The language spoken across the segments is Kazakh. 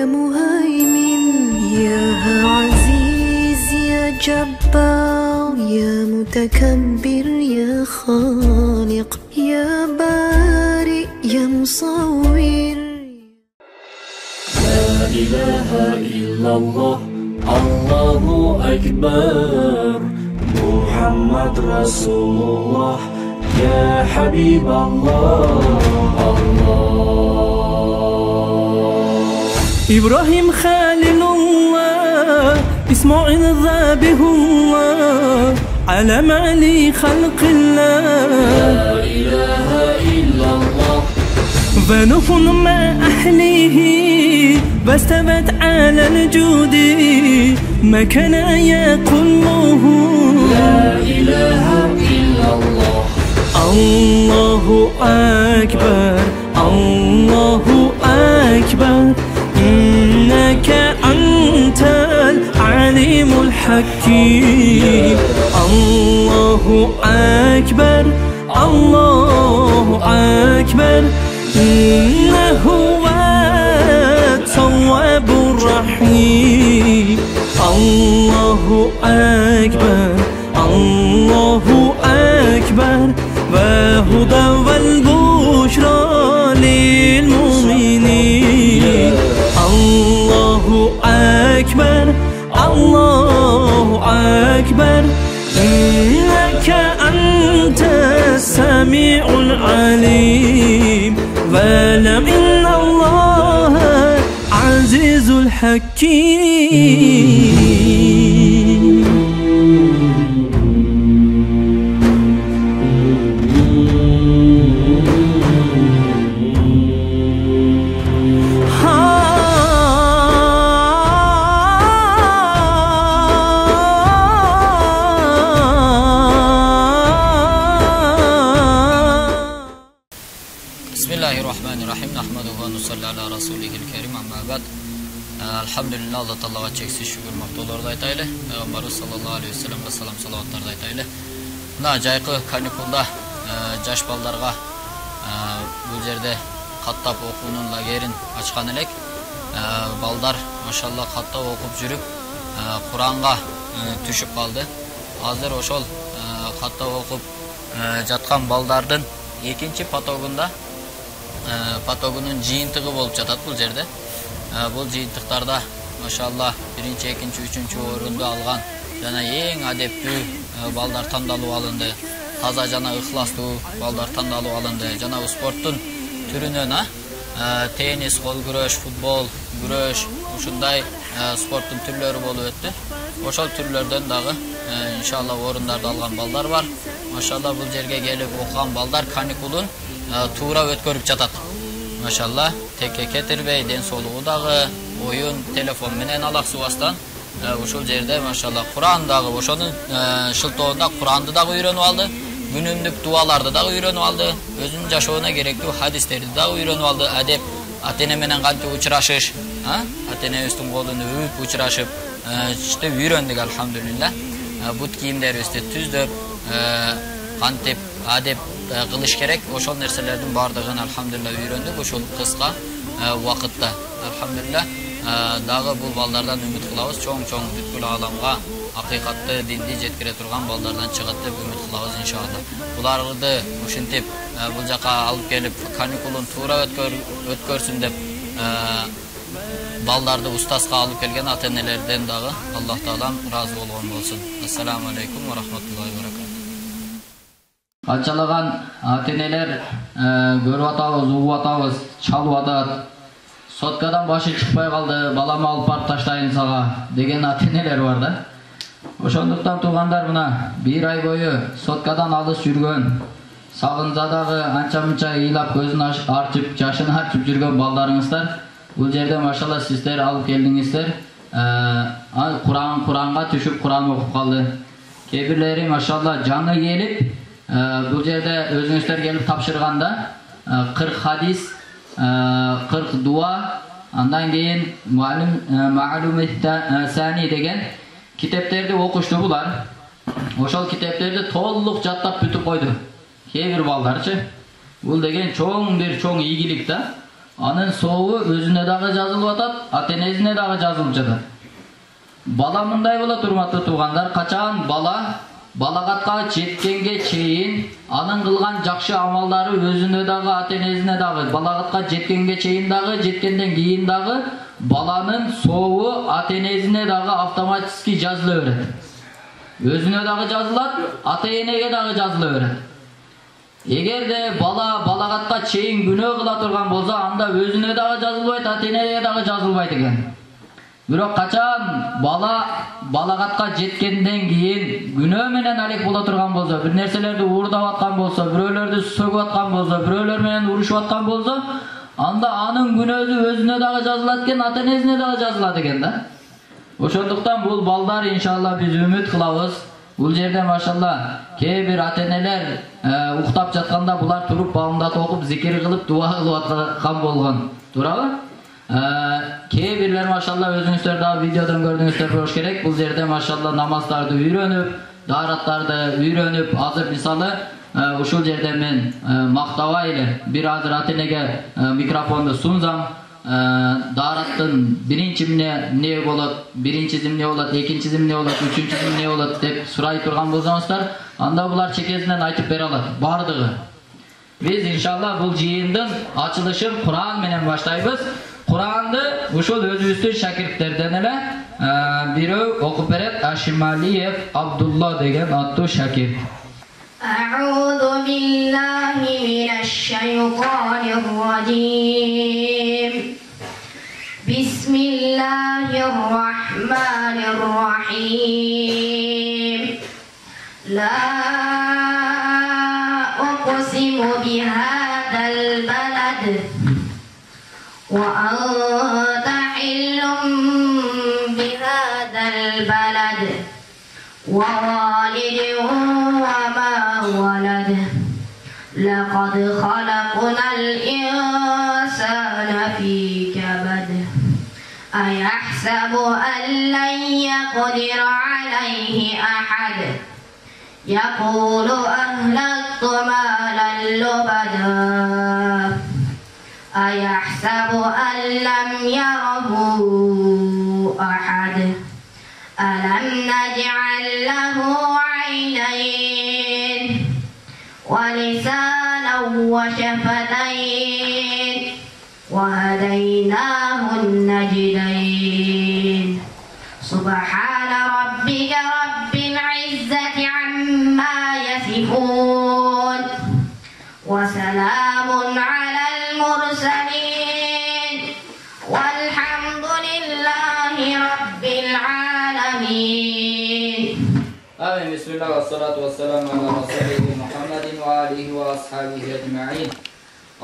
يا مهيمن يا عزيز يا جبار يا متكبر يا خالق يا بارئ يا مصور. لا إله إلا الله الله أكبر محمد رسول الله يا حبيب الله إبراهيم خليل الله إسماعيل ذبيح الله علم علي خلق الله. لا إله إلا الله ونوح مع أهله واستوت على الجود ما كان يقوله. لا إله إلا الله الله أكبر الله أكبر إنك أنت العليم الحكيم. الله أكبر الله أكبر إنه هو التواب الرحيم. الله أكبر الله أكبر وهدى والبشرى للمؤمنين. الله أكبر الله أكبر إنك أنت السميع العليم واعلم إن الله عزيز الحكيم. Bismillahirrahmanirrahim. Nahmaduhu ve nusalli ala rasulihil kerim amma ba'd. Alhamdulillah, Allah Ta'alaga cheksiz shukr maqtovlarni aytaylik. Payg'ambarimiz sallallohu alayhi vasallam va salom salovatlarni aytaylik. Mына жайкы каникулда жаш балдарга бул жерде каттап окуунун лагерин ачкан элек. Балдар машалла каттап окуп жүрүп Куранга түшүп калды. Азыр ошол каттап окуп жаткан балдардын экинчи потогунун жыйынтыгы болуп жатат бул жерде. Бул жыйынтыктарда машалла биринчи, экинчи, үчүнчү орунду алган жана эң адептүү балдар тандалып алынды. Таза жана ыхластуу балдар тандалып алынды. Жана спорттун түрүнөн теннис, кол күрөш, футбол, күрөш ушундай спорттун түрлөрү болуп өттү. Ошол түрлөрдөн дагы иншалла орундарды алган балдар бар. Машалла бул жерге келип окуган балдар каникулун туура өткөрүп жатат. Машалла текке кетирбей, ден соолугу дагы, оюн, телефон менен алаксыбастан ушул жерде машалла Куран дагы ошонун шылтоонда Куранды дагы үйрөнүп алды. Күнүмдүк дуаларды дагы үйрөнүп алды. Өзүнүн жашоонуна керектүү хадистерди дагы үйрөнүп алды. Адеп, ата-эне менен кантип учурашыш, ата-энебиздин колун өөп учурашып, үйрөндүк алхамдулилла. Бут кийимдерибизди түздөп, кантип адеп кылыш керек, ошол нерселердин бардыгын алхамдулилла үйрөндүк ушул кыска убакытта. Алхамдулилла дагы бул балдардан үмүт кылабыз, чоң-чоң бүткүл ааламга акыйкатты динди жеткире турган балдардан чыгат деп үмүт кылабыз иншалла. Буларды ушинтип бул жака алып келип каникулун туура өткөрсүн деп балдарды устазга алып келген ата-энелерден дагы Аллах Таалам разы болгон болсун. Ассаламу алейкум ва рахматуллахи ва баракатух. Канчалаган ата-энелер көрүп атабыз, угуп атабыз, чалып атат. Соткадан башы чыкпай калды, баламы алып барып таштайын сага деген ата-энелер бар да. Ошондуктан туугандар мына бир ай бою соткадан алыс жүргөн, сагынса дагы анча-мынча ыйлап көзүн арчып, жашын арчып жүргөн балдарыңыздар бул жерде машалла сиздер алып келдиңиздер. Куранга түшүп Куран окуп калды. Кээ бирлери машалла жаны келип бул жерде өзүңүздөр келип тапшырганда 40 хадис, 40 дуа, андан кийин Маалум Сани деген китептерди окушту булар. Ошол китептерди толук жаттап бүтүп койду. Кээ бир балдарчы. Бул деген чоң игилик да. анын сообу өзүнө дагы жазылып атат, ата-энесине дагы жазылып жатат. Бала мындай болот, урматтуу туугандар, качан бала балагатка жеткенге чейин анын кылган жакшы амалдары өзүнө дагы, ата-энесине дагы, балагатка жеткенге чейин дагы, жеткенден кийин дагы баланын сообу ата-энесине дагы автоматически жазыла берет. Өзүнө дагы жазылат, ата-энеге дагы жазыла берет. Эгерде бала балагатка чейин күнөө кыла турган болсо, анда өзүнө дагы жазылбайт, ата-энеге дагы жазылбайт экен. Бирок качан бала балагатка жеткенден кийин күнөө менен алек боло турган болсо, бир нерселерди уурдап аткан болсо, бирөөлөрдү сөгүп аткан болсо, бирөөлөр менен урушуп аткан болсо, анда анын күнөөсү өзүнө дагы жазылат экен, ата-энесине дагы жазылат экен да. Ошондуктан бул балдар иншалла биз үмүт кылабыз. Бул жерде машалла кээ бир ата-энелер уктап жатканда булар туруп баамдат окуп, зикир кылып, дуа кылып аткан болгон. Туурабы? Кээ бирлер машалла өзүңүздөр дагы видеодон көрдүңүздөр болуш керек. Бул жерде машалла намаздарды үйрөнүп, даараттарды үйрөнүп, азыр мисалы ушул жерде мен мактабай эле бир азыр ата-энеге микрофонду сунсам, даараттын биринчи эмне болот, биринчиси эмне болот, экинчиси эмне болот, үчүнчүсү эмне болот деп сурай турган болсоңуздар, анда булар чекесинен айтып бере алат бардыгы. Биз иншалла бул жыйындын ачылышын Куран менен баштайбыз. Куранды ушул өзүбүздүн шакирттерден эле бирөө окуп берет, Ашималиев Абдулла деген аттуу шакирт. أعوذ بالله من الشيطان الرجيم بسم الله الرحمن الرحيم لا أقسم بهذا البلد وأنت حل بهذا البلد ووالد وما ولد لقد خلقنا الإنسان في كبد أيحسب أن لن يقدر عليه أحد يقول أهلكت مالا لبدا أيحسب أن لم يره أحد ألم نجعل له عينين ولسانا وشفتين وهديناه النجدين سبحان ربك رب العزة عما يصفون وسلام على المرسلين والحمد لله رب العالمين. آمين. بسم الله والصلاة والسلام على رسوله محمد وآله وأصحابه أجمعين.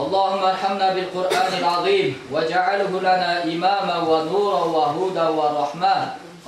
اللهم ارحمنا بالقرآن العظيم واجعله لنا إماما ونورا وهدى ورحمة.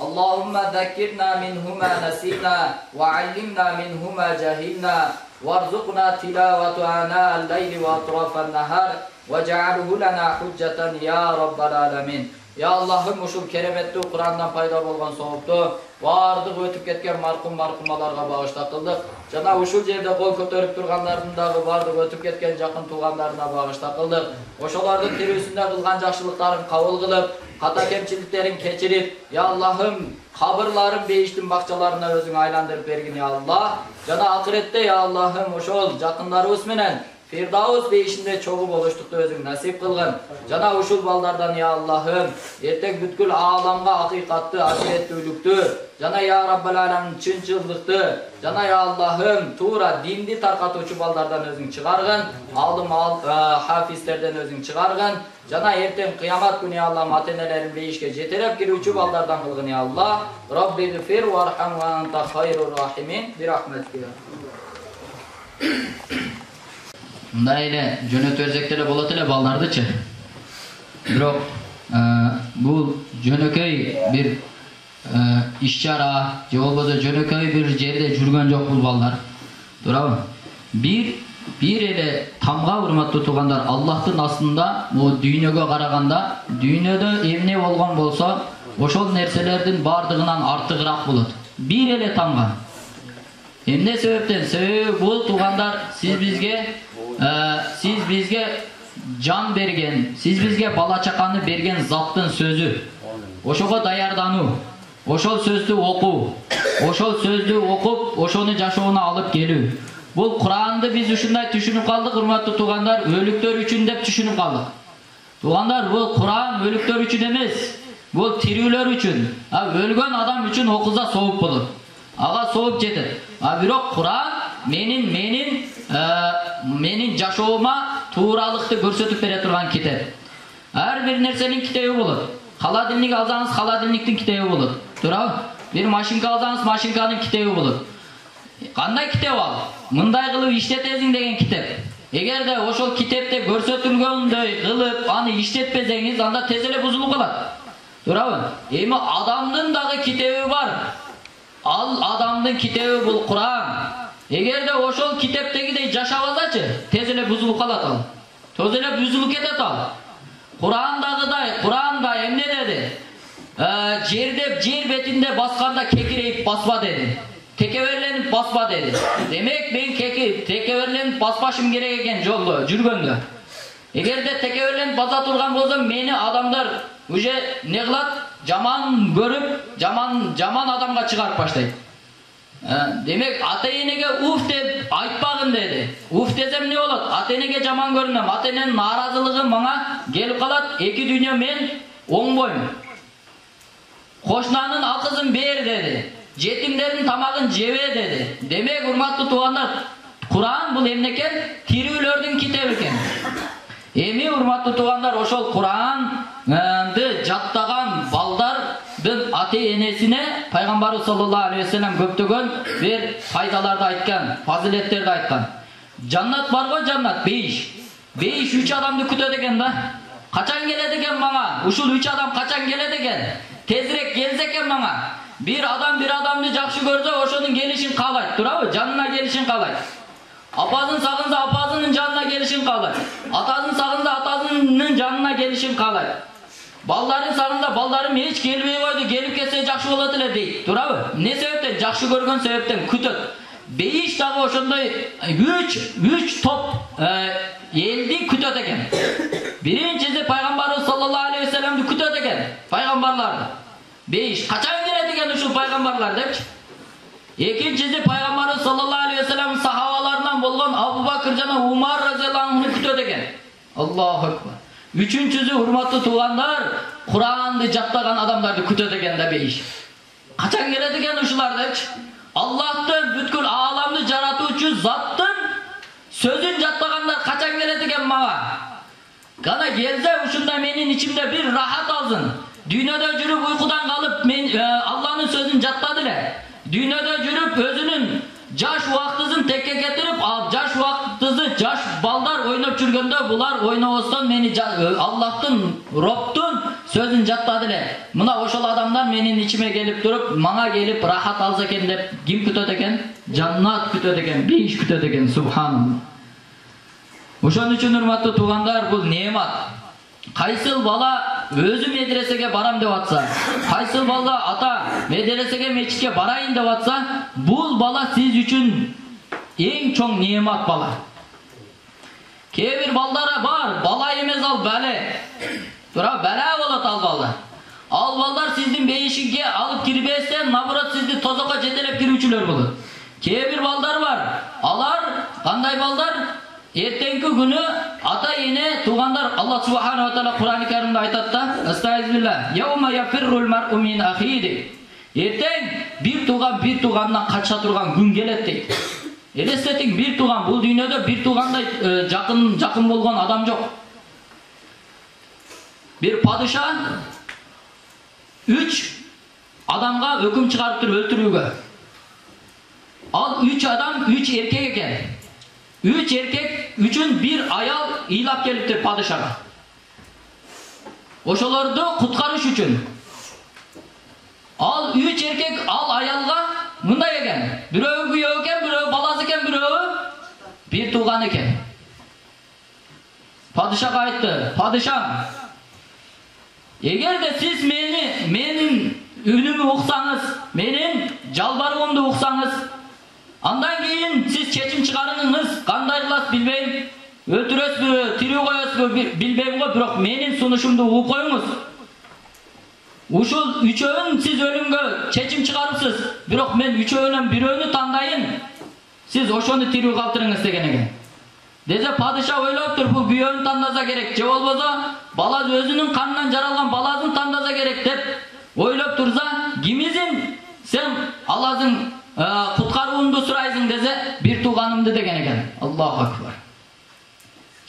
اللهم ذكرنا منه ما نسينا وعلمنا منه ما جهلنا وارزقنا تلاوة آناء الليل وأطراف النهار واجعله لنا حجة يا رب العالمين. Ya Allah'ım uşul keremetli Kur'an'dan payda bolgan soğuptu. Vardık ötüp ketken markumalarga bağışta kıldık. Jana uşul jerde kol kötörüp turganlarının dağı vardık ötüp ketken jakın tuğanlarına bağışta kıldık. Oşolardın tirüsünde kılgan jakşılıkların kabul kılıp, hata kemçiliklerin keçirip, ya Allah'ım kabırların beyiştin bakçalarına özün aylandırıp bergin ya Allah. Jana ahirette ya Allah'ım oşol jakınlarыбыз menen Firdavs beyişinde çoğu boluştukta özün nasip kılgın. Jana uşul baldardan ya Allah'ım ertek bütkül alamga hakikatты, aşirettүүлüktü. Jana ya Rabbal Alamin çınçıldıktı. Jana ya Allah'ım tuğra dindi tarkatuvçu baldardan özün çıkargın. Alım hafizlerden özün çıkargın. Jana erten kıyamat günü ya Allah'ım atenelerin beyişke jeterep girүүчү baldardan kılgın ya Allah. Rabbi gfir varham ve anta hayrur rahimin. Bir rahmetke ya. Мындай эле жөнөтүп берсек деле болот эле балдардычы. Бирок бул жөнөкөй бир иш-чара же болбосо жөнөкөй бир жерде жүргөн жок бул балдар. Туурабы? Бир эле тамга урматтуу туугандар, Аллахтын астында могу дүйнөгө караганда, дүйнөдө эмне болгон болсо, ошол нерселердин бардыгынан артыгыраак болот. Бир эле тамга. Эмне себептен? Себеби бул туугандар сиз бизге жан берген, сиз бизге бала чаканы берген заттын сөзү. Ошого даярдануу, ошол сөздү окуу, ошол сөздү окуп, ошону жашоону алып келүү. Бул Куранды биз ушундай түшүнүп калдык, урматтуу туугандар, өлүктөр үчүн деп түшүнүп калдык. Туугандар, бул Куран өлүктөр үчүн эмес, бул тирүүлөр үчүн. Өлгөн адам үчүн окуза сооп болот. Ага сооп жетет. Бирок Куран менин жашоома тууралыкты көрсөтүп бере турган китеп. Ар бир нерсенин китеби болот. Холодильник алсаңыз, холодильниктин китеби болот. Туурабы? Бир машинка алсаңыз, машинканын китеби болот. Кандай китеп ал? Мындай кылып иштетесиң деген китеп. Эгерде ошол китепте көрсөтүлгөндөй кылып аны иштетпесеңиз, анда тез эле бузулуп калат. Туурабы? Эми адамдын дагы китеби бар. Ал адамдын китеби бул Куран. Эгерде ошол китептегидей жашабасачы, тез эле бузулуп калат ал. Тез эле бузулуп кетет ал. Курандагыдай, Куранда эмне деди? Жер бетинде басканда кекирейип баспа деди. Текеберленип баспа деди. Демек мен текеберленип баспашым керек экен жолдо жүргөндө. Эгерде текеберленип баса турган болсом, мени адамдар уже не кылат? Жаман көрүп, жаман адамга чыгарып баштайт. Демек ата-энеге уф деп айтпагын деди. Уф десем не болот? Ата-энеге жаман көрүнөм. Ата-эненин нааразылыгы мага келип калат. Эки дүйнө мен оңбойм. Кошунанын акызын бер деди. Жетимдердин тамагын жебе деди. Демек урматтуу туугандар, Куран бул эмне экен? Тирүүлөрдүн китеби экен. Эми урматтуу туугандар, ошол Куранды жаттаган балдардын ата-энесине пайгамбарыбыз саллаллаху алейхи вассалам көптөгөн бир пайдаларды айткан, фазилеттерди айткан. Жаннат барбы, жаннат? Бейиш 3 адамды күтөт экен да. Качан келет экен мага? Ушул 3 адам качан келет экен? Тезирээк келсе экен мага. Bir адамды жакшы көрсө, ошонун келишин каалайт, туурабы? Жанына келишин каалайт. Апасын сагынса, апасынын жанына келишин каалайт. Атасын сагынса, атасынын жанына келишин каалайт. Балдарын сагынса, балдарым эч келбей койду, келип кетсе жакшы болот эле дейт, туурабы? Эмне себептен? Жакшы көргөн себептен күтөт. Бейиш дагы ошондой 3 топ элди күтөт экен. Биринчиси пайгамбарыбыз саллаллаху алейхи вассаламды күтөт экен, пайгамбарларды. Бейиш качан келет экен ушул пайгамбарлар депчи. Экинчиси пайгамбарыбыз саллаллаху алейхи вассаламдын сахабаларынан болгон Абу Бакыр жана Умар разияллаху анху күтөт экен. Аллаху акбар. Үчүнчүсү урматтуу туугандар, Куранды жаттаган адамдарды күтөт экен да бейиш. Качан келет экен ушулар депчи. Аллахтын бүткүл ааламды жаратуучу заттын сөзүн жаттагандар качан келет экен мага? Кана келсе ушунда менин ичимде бир рахат алсын. Дүйнөдө жүрүп уйкудан калып мен Алланын сөзүн жаттады эле. Дүйнөдө жүрүп өзүнүн жаш убактысын текке кетирип, жаш убактысы жаш балдар ойноп жүргөндө булар ойнобостон мени Аллахтын, Роптун сөзүн жаттады эле. Мына ошол адамдар менин ичиме келип туруп, мага келип рахат алса экен деп ким күтөт экен? Жаннат күтөт экен, бейиш күтөт экен, субханалла. Ошон үчүн урматтуу туугандар, бул неемат. Кайсыл бала өзү медресеге барам деп атса, кайсыл бала ата медресеге, мечитке барайын деп атса, бул бала сиз үчүн эң чоң неемат бала. Кээ бир балдар бар, бала эмес ал бәле. Тура бәле болот ал бала. Ал балдар сиздин бейишиңге алып кирбестен, наоборот сизди тозокко жетелеп кирүүчүлөр болот. Кээ бир балдар бар, алар кандай балдар? Эртеңки күнү ата-эне туугандар, Алла субханаху ва таала Кур'ан-ы Каримде айтат да, Астагфирулла, яума яфиррул мар'у мин ахиди. Эртең бир туугандан кача турган күн келет дейт. Элестетиң, бир тууган, бул дүйнөдө бир туугандай жакын болгон адам жок. Бир падыша 3 адамга өкүм чыгарып туруп өлтүрүүгө. Ал 3 адам 3 эркек экен. 3 эркек үчүн бир аял ыйлап келиптир падышага. Ошолорду куткарыш үчүн. Ал 3 эркек ал аялга мындай экен. Бирөө күйөө экен, бирөө баласы экен, бирөө бир тууган экен. Падышага айтты: "Падышам, эгерде сиз менин үнүмдү уксаңыз, менин жалбаргымды уксаңыз, андан кийин сиз чечим чыгарыңыз, кандай кыласыз билбейм. өлтүрөсүзбү, тирүү коесузбу билбейм го, бирок менин сунушумду угуп коюңуз. Ушул үчөөнүн сиз өлүмгө чечим чыгарыпсыз, бирок мен үчөөнүн бирөөнү тандайын. Сиз ошону тирүү калтырыңыз деген экен. Десе падыша ойлоптур, бул күйөөнү тандаса керек, же болбосо бала өзүнүн канынан жаралган баласын тандаса керек деп ойлоп турса, кимизин сен аласың, куткарууңду сурайсың десе, бир тууганымды деген экен. Аллаху акбар.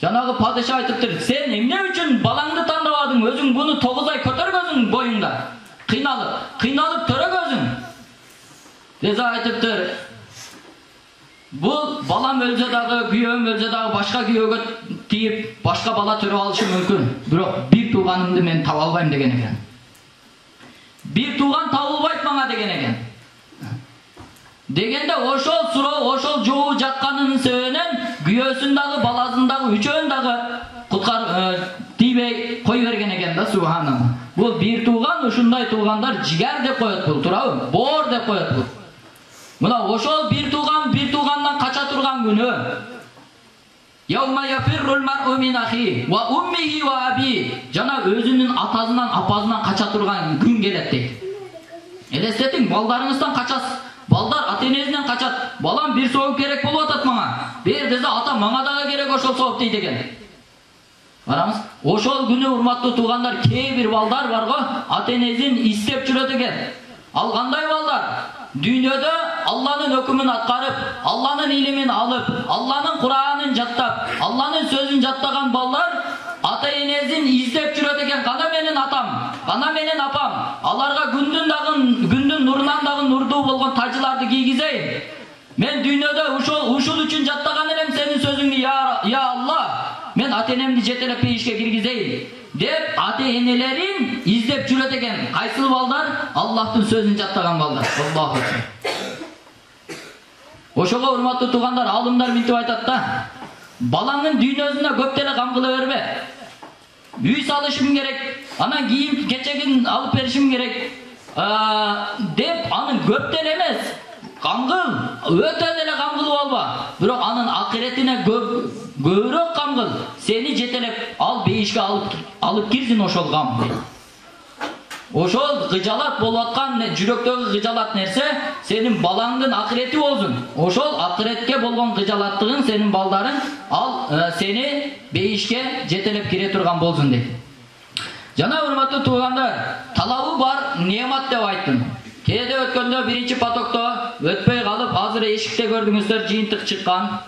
Жанагы падыша айтыптыр, сен эмне үчүн балаңды тандабадың? Өзүң буну 9 ай көтөргөзүң боюңда. Кыйналып төрөгөзүң. Десе айтыптыр, бул балам өлсө дагы, күйөөм өлсө дагы башка күйөөгө тийип, башка бала төрөп алышы мүмкүн. Бирок бир тууганымды мен таба албайм деген экен. Бир тууган табылбайт мага деген экен. Дегенде ошол суроо, ошол жоо жатканын себебинен күйөөсүн дагы, баласын дагы, үчөөнүн дагы тийбей кой берген экен да, субханалла. Бул бир тууган, ушундай туугандар жигер деп коет бул, туурабы? Боор деп коет бул. Мына ошол бир туугандан кача турган күнү. Яума яфиррул мар'у мин ахи ва уммихи ва аби. Жана өзүнүн атасынан, апасынан кача турган күн келет дейт. Элестетиң, балдарыңыздан качасыз. Балдар ата-энесинен качат. Балам бир сооп керек болуп атат мага. Бер десе ата мага дагы керек ошол сооп дейт экен. Барамыз. Ошол күнү урматтуу туугандар, кээ бир балдар бар го, ата-энесин истеп жүрөт экен. Ал кандай балдар? Дүйнөдө Алланын өкүмүн аткарып, Алланын илимин алып, Алланын Куранын жаттап, Алланын сөзүн жаттаган балдар ата-энесин издеп жүрөт экен. Кана менин атам, кана менин апам. Аларга күндүн нурунан дагы нурдуу болгон тажыларды кийгизейин. Мен дүйнөдө ушул үчүн жаттаган элем сенин сөзүңдү, я Алла. Мен ата-энемди жетелеп ишке киргизейин деп ата-энелерин издеп жүрөт экен. Кайсыл балдар? Аллахтын сөзүн жаттаган балдар. Аллаху акбар. Ошого урматтуу туугандар, алымдар мынтип айтат да: балаңдын дүйнөсүнө көп деле кам кыла бербе. Үй салышым керек, анан кийим кечегин алып беришим керек деп анын көп деле эмес, кам кыл, өтө деле кам кылып алба. Бирок анын акыретине көбүрөөк кам кыл. Сени жетелеп ал бейишке алып кирсин ошол кам. Ошол гыжалат болуп аткан, жүрөктөгү гыжалат нерсе сенин балаңдын акырети болсун. Ошол акыретке болгон гыжалаттыгың сенин балдарың ал сени бейишке жетелеп кире турган болсун дейт. Жана урматтуу туугандар, талабы бар неамат деп айттым. Кээде өткөндө биринчи потокто өтпөй калып, азыр эшикте көрдүңүздөр, жыйынтык чыккан.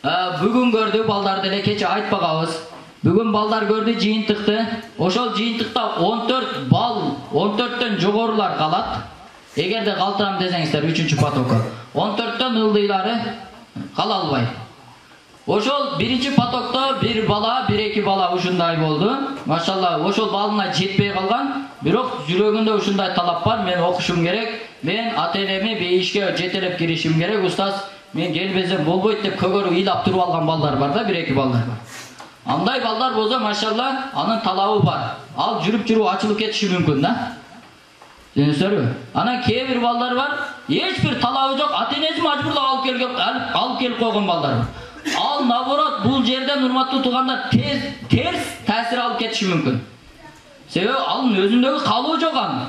Бүгүн көрдү балдар деле, кече айтпагабыз. Бүгүн балдар көрдү жыйынтыкты. Ошол жыйынтыкта 14 бал, 14төн жогорулар калат. Эгерде калтырам десеңиздер 3-чү потокко, 14төн ылдыйлары кала албайт. Ошол биринчи потокто бир бала, 1-2 бала ушундай болду. Машалла, ошол балына жетпей калган, бирок жүрөгүндө ушундай талап бар: мен окушум керек, мен ата-энеми бейишке жетелеп киришим керек, устаз, мен келбесем болбойт деп көгөрүп ыйлап туруп алган балдар бар да, 1-2 балдар бар. Андай балдар болсо, машалла, анын талабы бар. Ал жүрүп ачылып кетиши мүмкүн да. Түшүнүңүздөрбү? Анан кээ бир балдар бар, эч бир талабы жок, ата-энеси мажбурлап алып келип койгон балдар бар. Ал наоборот, бул жерден урматтуу туугандар терс таасир алып кетиши мүмкүн. Себеби анын өзүндөгү каалоо жок анын.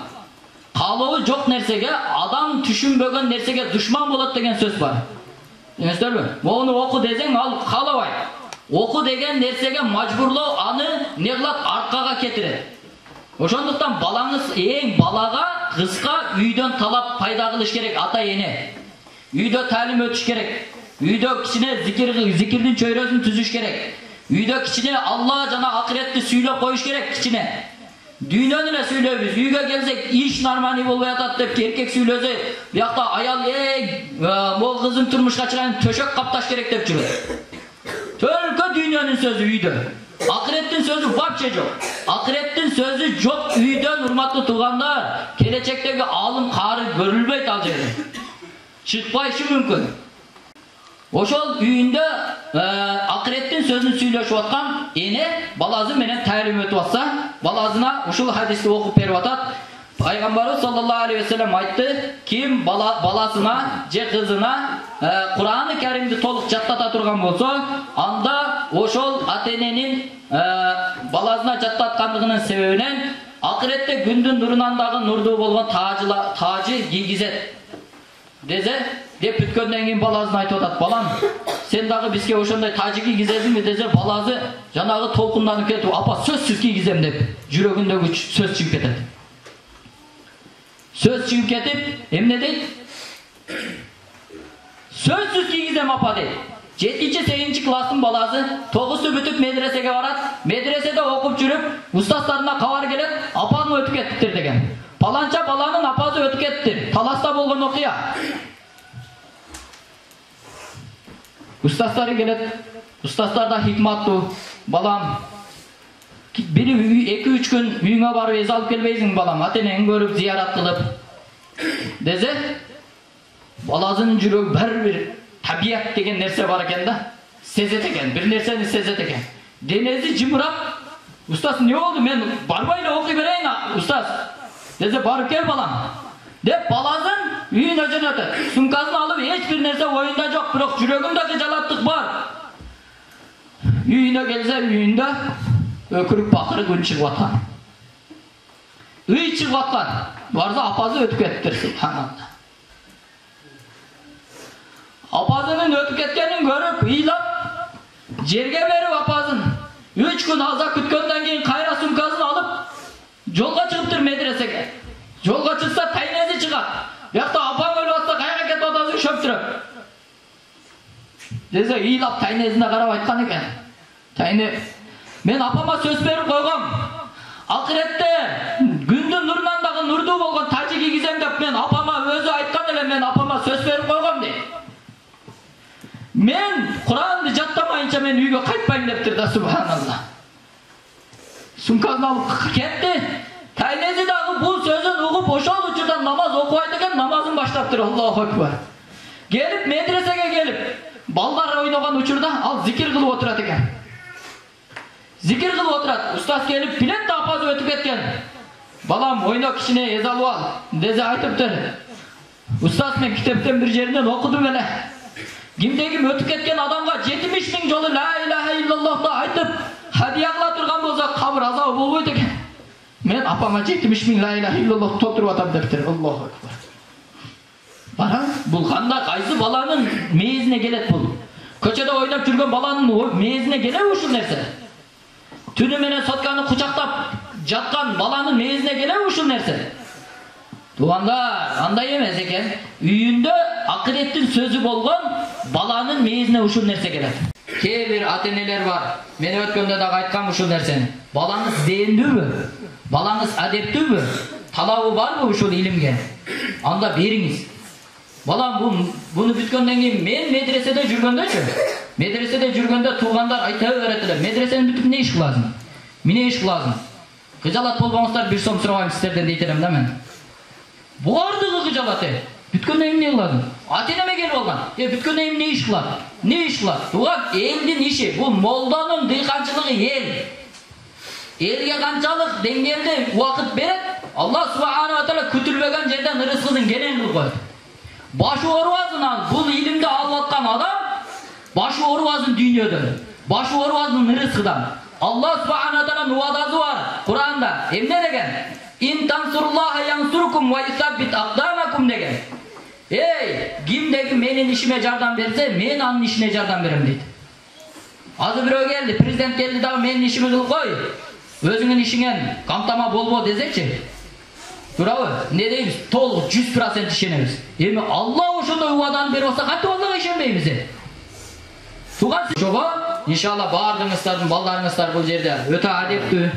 Каалоо жок нерсеге, адам түшүнбөгөн нерсеге душман болот деген сөз бар. Түшүнүңүздөрбү? Мону оку десең, ал каалабайт. Оку деген нерсеге мажбурлоо аны не кылат? Аркага кетирет. Ошондуктан балаңыз балага кыска үйдөн талап пайда кылыш керек, ата-эне. Үйдө таалим өтүш керек. Үйдө кичине зикирдин чөйрөсүн түзүш керек. Үйдө кичине Алла жана акыретти сүйлөп коюш керек, кичине. Дүйнөнү эле сүйлөйбүз. Үйгө келсек, иш нормальный болбой атат деп эркек сүйлөсө, биякта аял могу кызым турмушка чыгайын, төшөк капташ керек деп жүрөт. Төлкө дүйнөнүн сөзү үйдө. Акыреттин сөзү вообще жок. Акыреттин сөзү жок үйдөн, урматтуу туугандар, келечектеги алым кары көрүлбөйт ал жерде. Чыкпайшы мүмкүн. Ошол үйүндө акыреттин сөзүн сүйлөшүп аткан эне баласы менен таалим өтүп атса, баласына ушул хадисти окуп берип атат. Пайгамбарыбыз саллаллаху алейхи ва саллям айтты: ким баласына же кызына Кур'аны Каримди толук жаттата турган болсо, анда ошол ата-эненин баласына жаттаткандыгынын себебинен акыретте күндүн нурунан дагы нурдуу болгон тажы кийгизет десе, деп бүткөндөн кийин баласына айтып атат: балам, сен дагы бизге ошондой тажы кийгизесиңби десе, баласы жанагы толкунданып кетип, апа сөзсүз кийгизем деп жүрөгүндөгү сөз чыгып кетет. Söz çıkıp ketip, emne deyt? Sözsüz kiyizem apa deyt. 7-8 klasın balası 9'u bütüp medresege varat. Medresede okup жүрüp, ustaslarına kavar gelet, apağını ötük ettir degen. Palanca balanın apazı ötük ettir. Talasta bolgun okuya. Ustasları gelet. Ustaslar da hikmattu. Balam, biri 2-3 gün үйüңө barıp ez alıp kelbeysiň balam, ata-eneni görüp ziyarat kılıp dese, balasının жүрögü bir tabiat degen nerse var eken da, sezet eken, bir nerseni sezet eken. Denezi jımırap, ustas ne oldu, men barbayla okuy bereyin ustas dese, barıp gel balam dep balasın үйüne jönötөt. Sumkasını alıp hiçbir nerse oyunda jok, birok жүрөгүндө kıjalattık var. Үйüne gelse үйünde ökürüp bakırı gün çıkıp atan. Iy çıkıp atan. Varsa apazı ötüp ettir, subhanallah. Apazının ötüp etkenini görüp, ıylap, jerge berip apazın. 3 gün aza kütkönden keyin kayra sumkasını alıp, jolga çıkıptır medresege. Jolga çıksa taynezi çıkar. Yakta apam ölüp atsa kayga ketip atasın şöptürüp. Dese, ıylap taynezine karap aytkan eken. Tayne, men apama söz berip koygom. Akirette gündün nurundan dagı nurdu bolgon tacı kiygizem dep men apama özü aytkan ele, men apama söz berip koygom deyt. Men Kur'an'ды jattamayınca men үйgө kaytpayм депtir da, subhanallah. Sumkaсын alıp ketti. Taynezi dagı bu sözün ugup oşol uçurdan namaz okuaydı eken, namazın başlaptır. Allahu ekber. Gelip medresege gelip ballar oynagan uçurda al zikir kılıp oturat eken. Zikir kılıp oturat. Ustas gelip bilet de apazı ötüp etken. Balam oyna kişine ez alıp al dese aytıptır. Ustas men kitepten bir jerinden okudum ele. Kimdegim ötüp ketken adamga 70.000 jolu la ilahe illallah da aytıp hadiya kıla turgan bolsa kabır azabı bolboyt eken. Men apama 70.000 la ilahe illallah topturup atam deptir. Allahu ekber. Bana bul kanda kaysı balanın meyizine gelet bul. Köçede oynap жүрgөн balanın meyizine gele uşul nerse. Tünü menen sotkany kucaktap jatkan balanın meyizine gele uşul nerse. Tuğanda андай emez eken. Үйүндө akırettin sözü bolgon balanın meyizine uşul nerse gelet. Kee ata-eneler var. Men ötkönde dagı aytkam uşul nerseni. Balаңыз зээндүүбү? Балаңыз адептүүбү? Талабы барбы ушул илимге? Анда бериңиз. Балам bunu бүткөндөн кийин мен медреседе жүргөндөчү. Медреседе жүргөндө туугандар айта беретилер. Медресени бүтүп не иш кыласың? Эмне иш кыласың? Кыжалат болбоңуздар 1 сом сурабайм сиздерден дейтерем да мен. Бардыгы кыжалат. Бүткөндөн кийин эмне кыласың? Ата-энеме келип алган. Бүткөндөн кийин эмне иш кылат? Не иш кылат? Туган элдин иши. Бул молданын дыйканчылыгы эл. Elge kançalık dengelde vakit berip Allah subhanahu wa ta'ala kütülbegen жерден rızkısın gelen kıl koydu. Başı orvazın al. Bu ilimde anlatkan adam başı orvazın dünyadan. Başı orvazın rızkıdan. Allah subhanahu wa ta'ala nuadazı var Kur'an'da. Emne degen? İn tansurullaha yansurukum ve yusabbit akdamakum degen. Ey kimdeki menin işime jardan berse men anın işine jardan berem deydi. Azı birөө geldi, prezident geldi da menin işimi kıl koy. Özünün işingen kamtama bolbo desechi. Turabı, ne deymiz? Толук 100% işenemiz. Emi Allah oşondoy uadan beri olsa kantip Allah'a işenmeymiz. Tugan şoba, inşallah bardığınızların, ballarınızlar bu jerde öte adeptүү,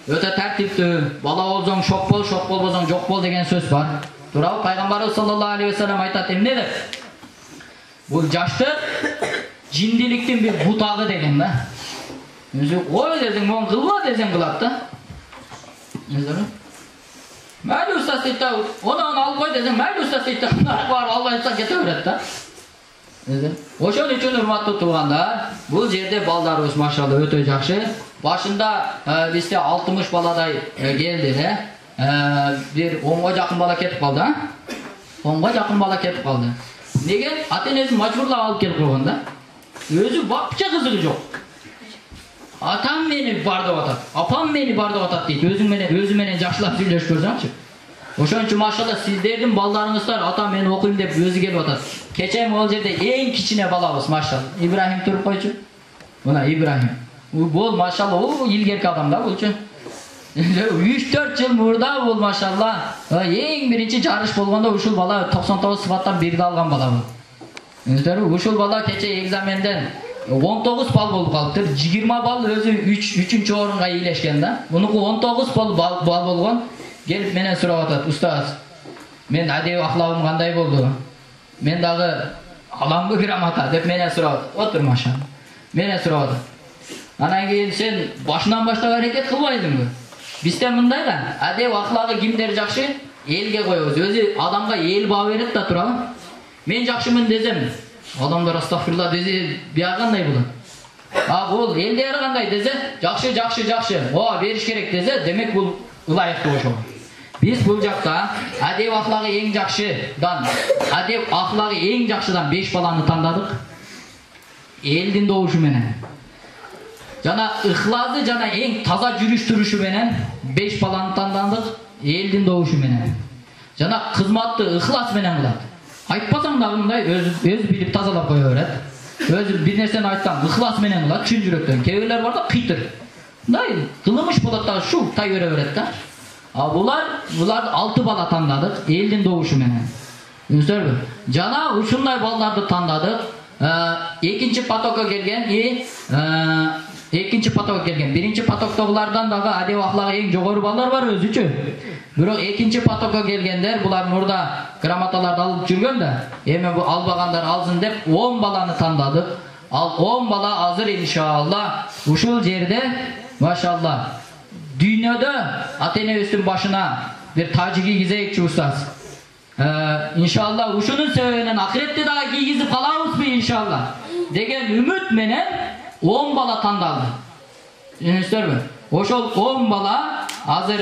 öte tertiptүү, bala olzoň şok bolbozoň jok bol degen söz var. Turabı, Peygamberimiz sallallahu aleyhi ve sellem aytat emnedir? Bu jaştır jindiliktin bir butagı degen da. Özü koy desin, onu kılma desin kılat da. Mayli ustas deyip de, onu al koy desin, mayli ustas deyip de, var Allah etsen ketebiret da. Oşun üçün hurmatlı tuğanlar, bu jerde baldarыбыз maşallah öte jakşı. Başında bizde 60 baladay geldi. Bir 10'a jakın bala ketip kaldı. 10'a jakın bala ketip kaldı. Negen? Ata-enesi majburlap alıp kelip koyganda. Özü bakça kızığı jok. Atam meni бар деп атат, апам мени бар деп атат дейт. Өзү менен жакшылап сүйлөшүп көрсөңчү. Ошон үчүн машалла сиздердин балдарыңыздар атам мен окуйм деп өзү келип атат. Кече могул жерде эң кичине балабыз машалла. Ибрахим туруп койчу. Мына Ибрахим. Бул машалла илгерки адам да булчу. 3-4 жыл мурда бул машалла эң биринчи жарыш болгондо ушул бала 99 сыфаттан 1 алган бала бул. Өздөрү ушул бала кече экзаменден 19 балл болуп калыптыр. 20 балл өзү 3-чү орунга ийилешкен да. Мунуку 19 балл болгон. Gelip menen сурап атат, устаз. Мен адеп ахлагым кандай болду? Мен дагы аламбы грамота деп менен сурап атат. Отур машалла. Менен сурап атат. Анан кийин сен башынан баштап аракет кылбайсыңбы? Бизде мындай да, адеп ахлагы кимдер жакшы? Элге коебуз. Өзү адамга эл баа берет да турабы? Мен жакшымын десем, адамдар астагфирулла десе, бия кандай болот? Бул элдер кандай десе, жакшы. О, бериш керек десе, демек бул ылайыктуу ошол. Биз бул жакта адеп ахлагы эң жакшыдан, адеп ахлагы эң жакшыдан 5 баланы тандадык. Элдин добушу менен. Жана ыхласы жана эң таза жүрүш турушу менен 5 баланы тандадык. Элдин добушу менен. Жана кызматты ыхлас менен кылат. Айтпасаң дагы мындай өзү билип тазалап кое берет. Өзү бир нерсени айтсаң ыхлас менен кылат, чын жүрөктөн. Кээбирлер бар да кыйтыр. Мындай кылымыш болот да шу тай бере берет да. Булар 6 бала тандадык элдин добушу менен. Түшүнүңүзбү? Жана ушундай балдарды тандадык. Экинчи потокко келген, биринчи потоктогулардан дагы адеп ахлагы эң жогору балдар бар өзүчө. Бирок экинчи потокко келгендер булар мурда грамоталарды алып жүргөн да, эми бу албагандар алсын деп 10 баланы тандадык. Ал 10 бала азыр иншалла ушул жерде машалла дүйнөдө ата-энебиздин башына бир тажы кийгизейикчи устаз. Иншалла ушунун себебинен акыретте дагы кийгизип калабызбы иншалла деген үмүт менен 10 бала тандалды. Түшүнүңүздөрбү? Ошол 10 бала азыр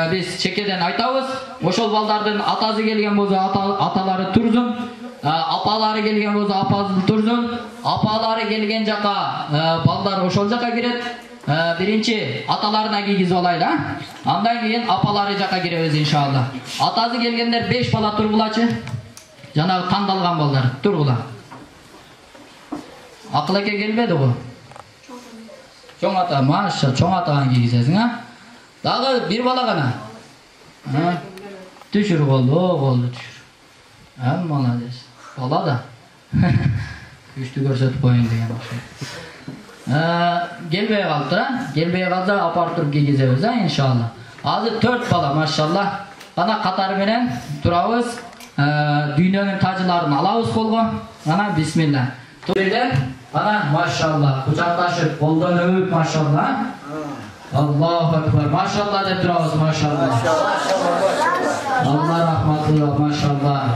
биз чекеден айтабыз. Ошол балдардын атасы келген болсо аталары турзун, апалары келген болсо апасы турзун, апалары келген жака балдар ошол жака кирет. Биринчи аталарына кийгизип алайлы, андан кийин апалары жака киребиз иншалла. Атасы келгендер 5 бала тургулачы. Жанагы тандалган балдар тургула. Акылеке келбеди го. Чоң ата, маша, чоң атаган кийгизесиң, Дагы бир бала гана. Түшүр болду, түшүр. Молодец. Бала да. Күчтү көрсөтүп коюн деген окшойт. Келбей калды, келбей калса апарып туруп кийгизебиз, иншалла. Азыр 4 бала, машалла. Ана катары менен турабыз. Дүйнөнүн тажыларын алабыз колго. Ана бисмилла. Турелер, ана машалла, кучакташып, колдон өбүп, машалла. Аллаху акбар, машалла деп турабыз, машалла. Алла рахматулла, машалла.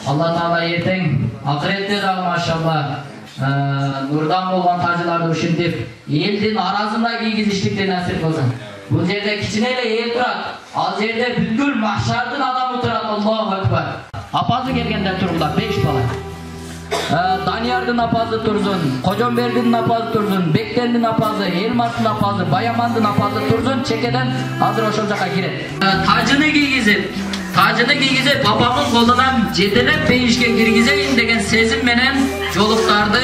Алла таала эртең акыретте дагы машалла нурдан болгон тажыларды ушинтип элдин арасында кийгизиштикти насип кылсын. Бул жерде кичине эле эл турат. Ал жерде бүткүл махшардын адамы турат. Аллаху акбар. Апасы келгендер тургула 5 бала. Даниярдын апасы турзун, Кожомбердин апасы турзун, Бектендин апасы, Элмастын апасы, Баямандын апасы турзун, чекеден азыр ошол жака кирет. Тажыны кийгизип, апамдын колунан жетелеп пейишке киргизейин деген сезим менен жолуктарды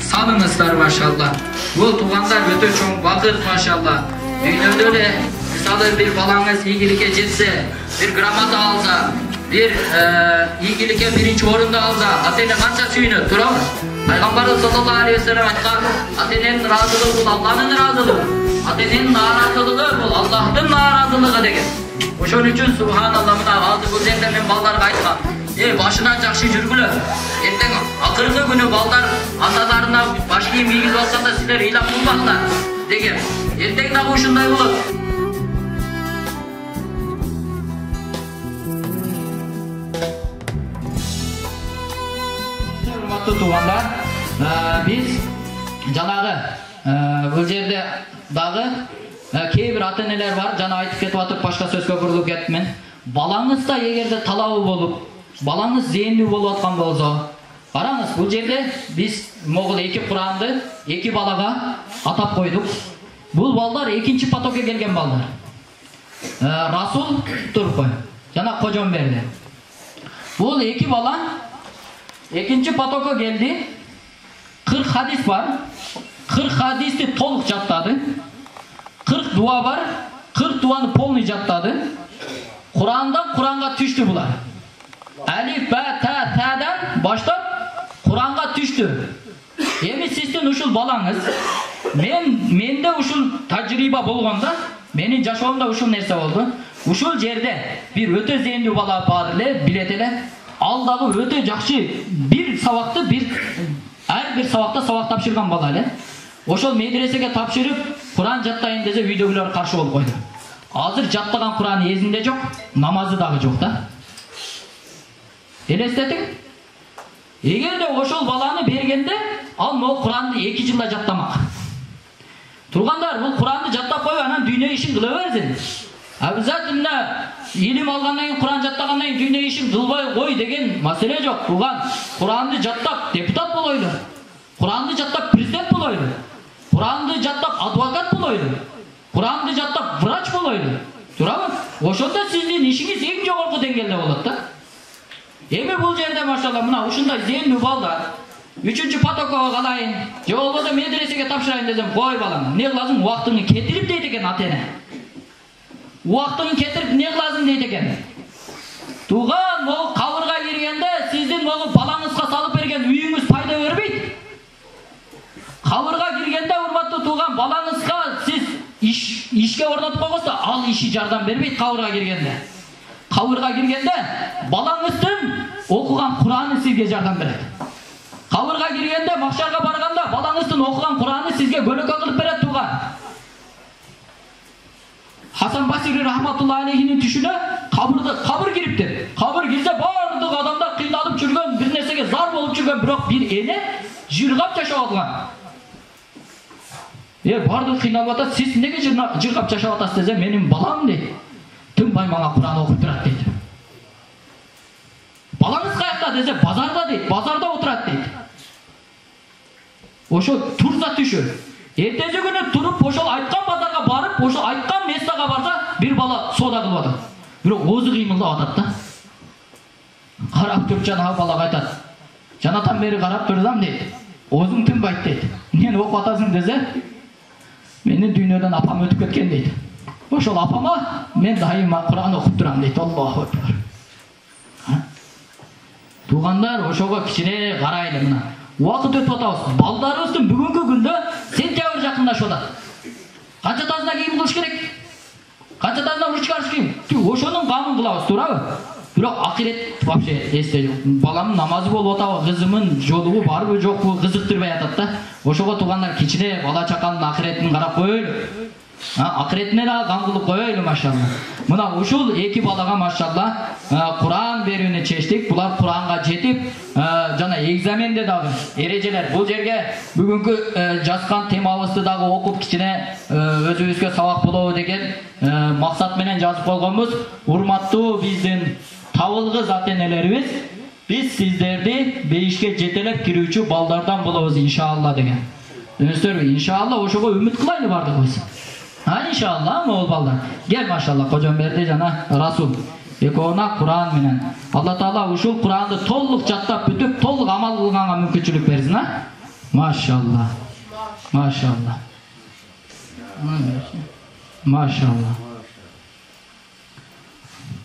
салыңыздар, машалла. Бул туугандар өтө чоң бакыт, машалла. Дүйнөдө эле мисалы бир балаңыз ийгиликке жетсе, бир грамота алса, bir ийгиликке биринчи орунду алса, ата-эне канча сүйүнөт, туурабы? Пайгамбарыбыз саллаллаху алейхи вассалам айткан, ата-эненин ыраазылыгы бул Алланын ыраазылыгы, ата-эненин нааразылыгы бул Аллахтын нааразылыгы деген. Ошон үчүн субханалла, мына азыр бул жерде мен балдарга айткам, башынан жакшы жүргүлө. Эртең акыркы күнү балдар аталарына баш кийим кийгизип алсаңдар, силер ыйлап булбаңдар деген. Эртең дагы ушундай болот. Тугандар, биз жанагы бул жерде дагы кээ бир ата-энелер бар, жана айтып кетип атып, башка сөзгө бурулуп кеттим. Балаңыз да эгерде талабы болуп, балаңыз зээндүү болуп аткан болсо, караңыз, бул жерде биз могул 2 Куранды 2 балага атап койдук. Бул балдар экинчи потокко келген балдар. Расул Туркой жана Кожомберди. Бул эки бала экинчи потокко келди. 40 хадис бар. 40 хадисти толук жаттады. 40 дуа бар. 40 дуаны полный жаттады. Куранга түштү булар. Алиф, ба, та, тадан баштап Куранга түштү. Эми сиздин ушул балаңыз, менде ушул тажрыйба болгонда, менин жашоомда ушул нерсе болду. Ушул жерде бир өтө зээндүү бала бар эле, билет эле. Ал дагы өтө жакшы бир сабакты ар бир сабакта сабак тапшырган бала эле. Ошол медресеге тапшырып, Куран жаттайын десе үйдөгүлөр каршы болуп койду. Азыр жаттаган Куран эзинде жок, намазы дагы жок да. Элестетиң? Эгерде ошол баланы бергенде, ал могу Куранды 2 жылда жаттамак. Тургандар, бул Куранды жаттап коюп, анан дүйнө ишин кыла берсин. Обязательно илим алгандан кийин, Куран жаттагандан кийин дүйнө ишин кылбай кой деген маселе жок. Турган, Куранды жаттап депутат болойлу. Куранды жаттап президент болойлу. Куранды жаттап адвокат болойлу. Куранды жаттап врач болойлу. Турабы? Ошондо сиздин ишиңиз эң жогорку деңгээлде болот да. Эми бул жерде машалла мына ушундай зээндүү балдар 3-чү потокко калайын, же болбосо медресеге тапшырайын десем, кой балам, эмне кыласың, убактыңды кетирип дейт экен ата-эне. Убактыңды кетирип эмне кыласың дейт экен. Туган, могу кабырга киргенде сиздин могу балаңызга салып берген үйүңүз пайда бербейт. Кабырга киргенде урматтуу туган, балаңызга сиз ишке орнотуп койгонсо, ал иши жардам бербейт кабырга киргенде. Кабырга киргенде балаңыздын окуган Кураны сизге жардам берет. Кабырга киргенде макшарга барганда балаңыздын окуган Кураны сизге көлөкө кылып берет туган. Хасан Басри рахматулла алейхинин түшүнө кабыр кириптир. Кабыр кирсе бардык адамдар кыйналып жүргөн, бир нерсеге зар болуп жүргөн, бирок бир эне жыргап жашап аткан. Бардык кыйналып атат, сиз эмнеге жыргап жашап атасыз десе, менин балам дейт. Тынбай мага Куран окуп турат дейт. Балаңыз каякта десе, базарда дейт, базарда отурат дейт. Ошо турса түшү. Эртеси күнү туруп, ошол айткан базарга барып, ошол айткан местага барса, бир бала соода кылып атат. Бирок оозу кыймылдап атат да. Карап туруп жанагы балага айтат. Жанатан бери карап турсам дейт. Оозуң тынбайт дейт. Эмнени окуп атасың десе, менин дүйнөдөн апам өтүп кеткен дейт. Ошол апама мен дайыма Куран окуп турам дейт. Аллаху акбар. Тугандар, ошого кичине карайлы мына. Убакыт өтүп атабыз. Балдарыбыздын бүгүнкү күндө сентябрь жакындашып атат. Канча тазына кийим кылыш керек? Канча тазына уруч чыгарыш керек? Ошонун камын кылабыз, туурабы? Бирок акирет вообще эсте жок. Баламдын намазы болуп атабы, кызымдын жолугу барбы жокпу кызыктырбай атат да. Ошого тугандар кичине бала чаканын акиретин карап коелу. Акиретине да кам кылып коелу машалла. Мына ушул эки балага машалла Куран берүүнү чечтик. Булар Куранга жетип, жана экзаменде дагы эрежелер. Бул жерге бүгүнкү жазган темабызды дагы окуп кичине өзүбүзгө сабак болобу деген максат менен жазып койгонбуз. Урматтуу биздин табылгыз ата-энелерибиз, биз сиздерди бейишке жетелеп кирүүчү балдардан болобуз иншалла деген. Дөстөрбү, иншалла ошого үмүт кылайлы бардыгыбыз. Иншалла, могул балдар. Гел машалла Кожомберди жана Расул. Экөөна Куран менен. Алла Таала ушул Куранды толук жаттап бүтүп, толук амал кылганга мүмкүнчүлүк берсин, Машалла. Машалла. Машалла.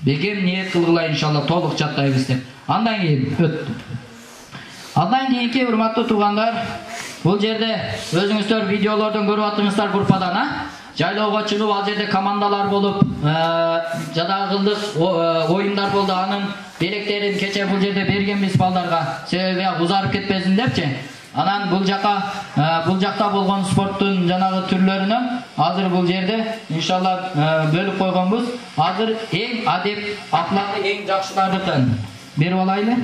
Бегем ниет кылгыла иншалла толук жаттайбыз деп. Андан кийин өттү. Андан кийинки урматтуу туугандар, бул жерде өзүңүздөр видеолордон көрүп атыңыздар группадан, жайлоого чыгып ал жерде командалар болуп, жада кылдык оюндар болду. Анын белектерин кече бул жерде бергенбиз балдарга, себеби узарып кетпесин депчи. Анан бул жакта болгон спорттун жанагы түрлөрүнөн азыр бул жерде иншалла бөлүп койгонбуз. Азыр эң адеп, аклагы эң жакшылардыкын берип алайлы.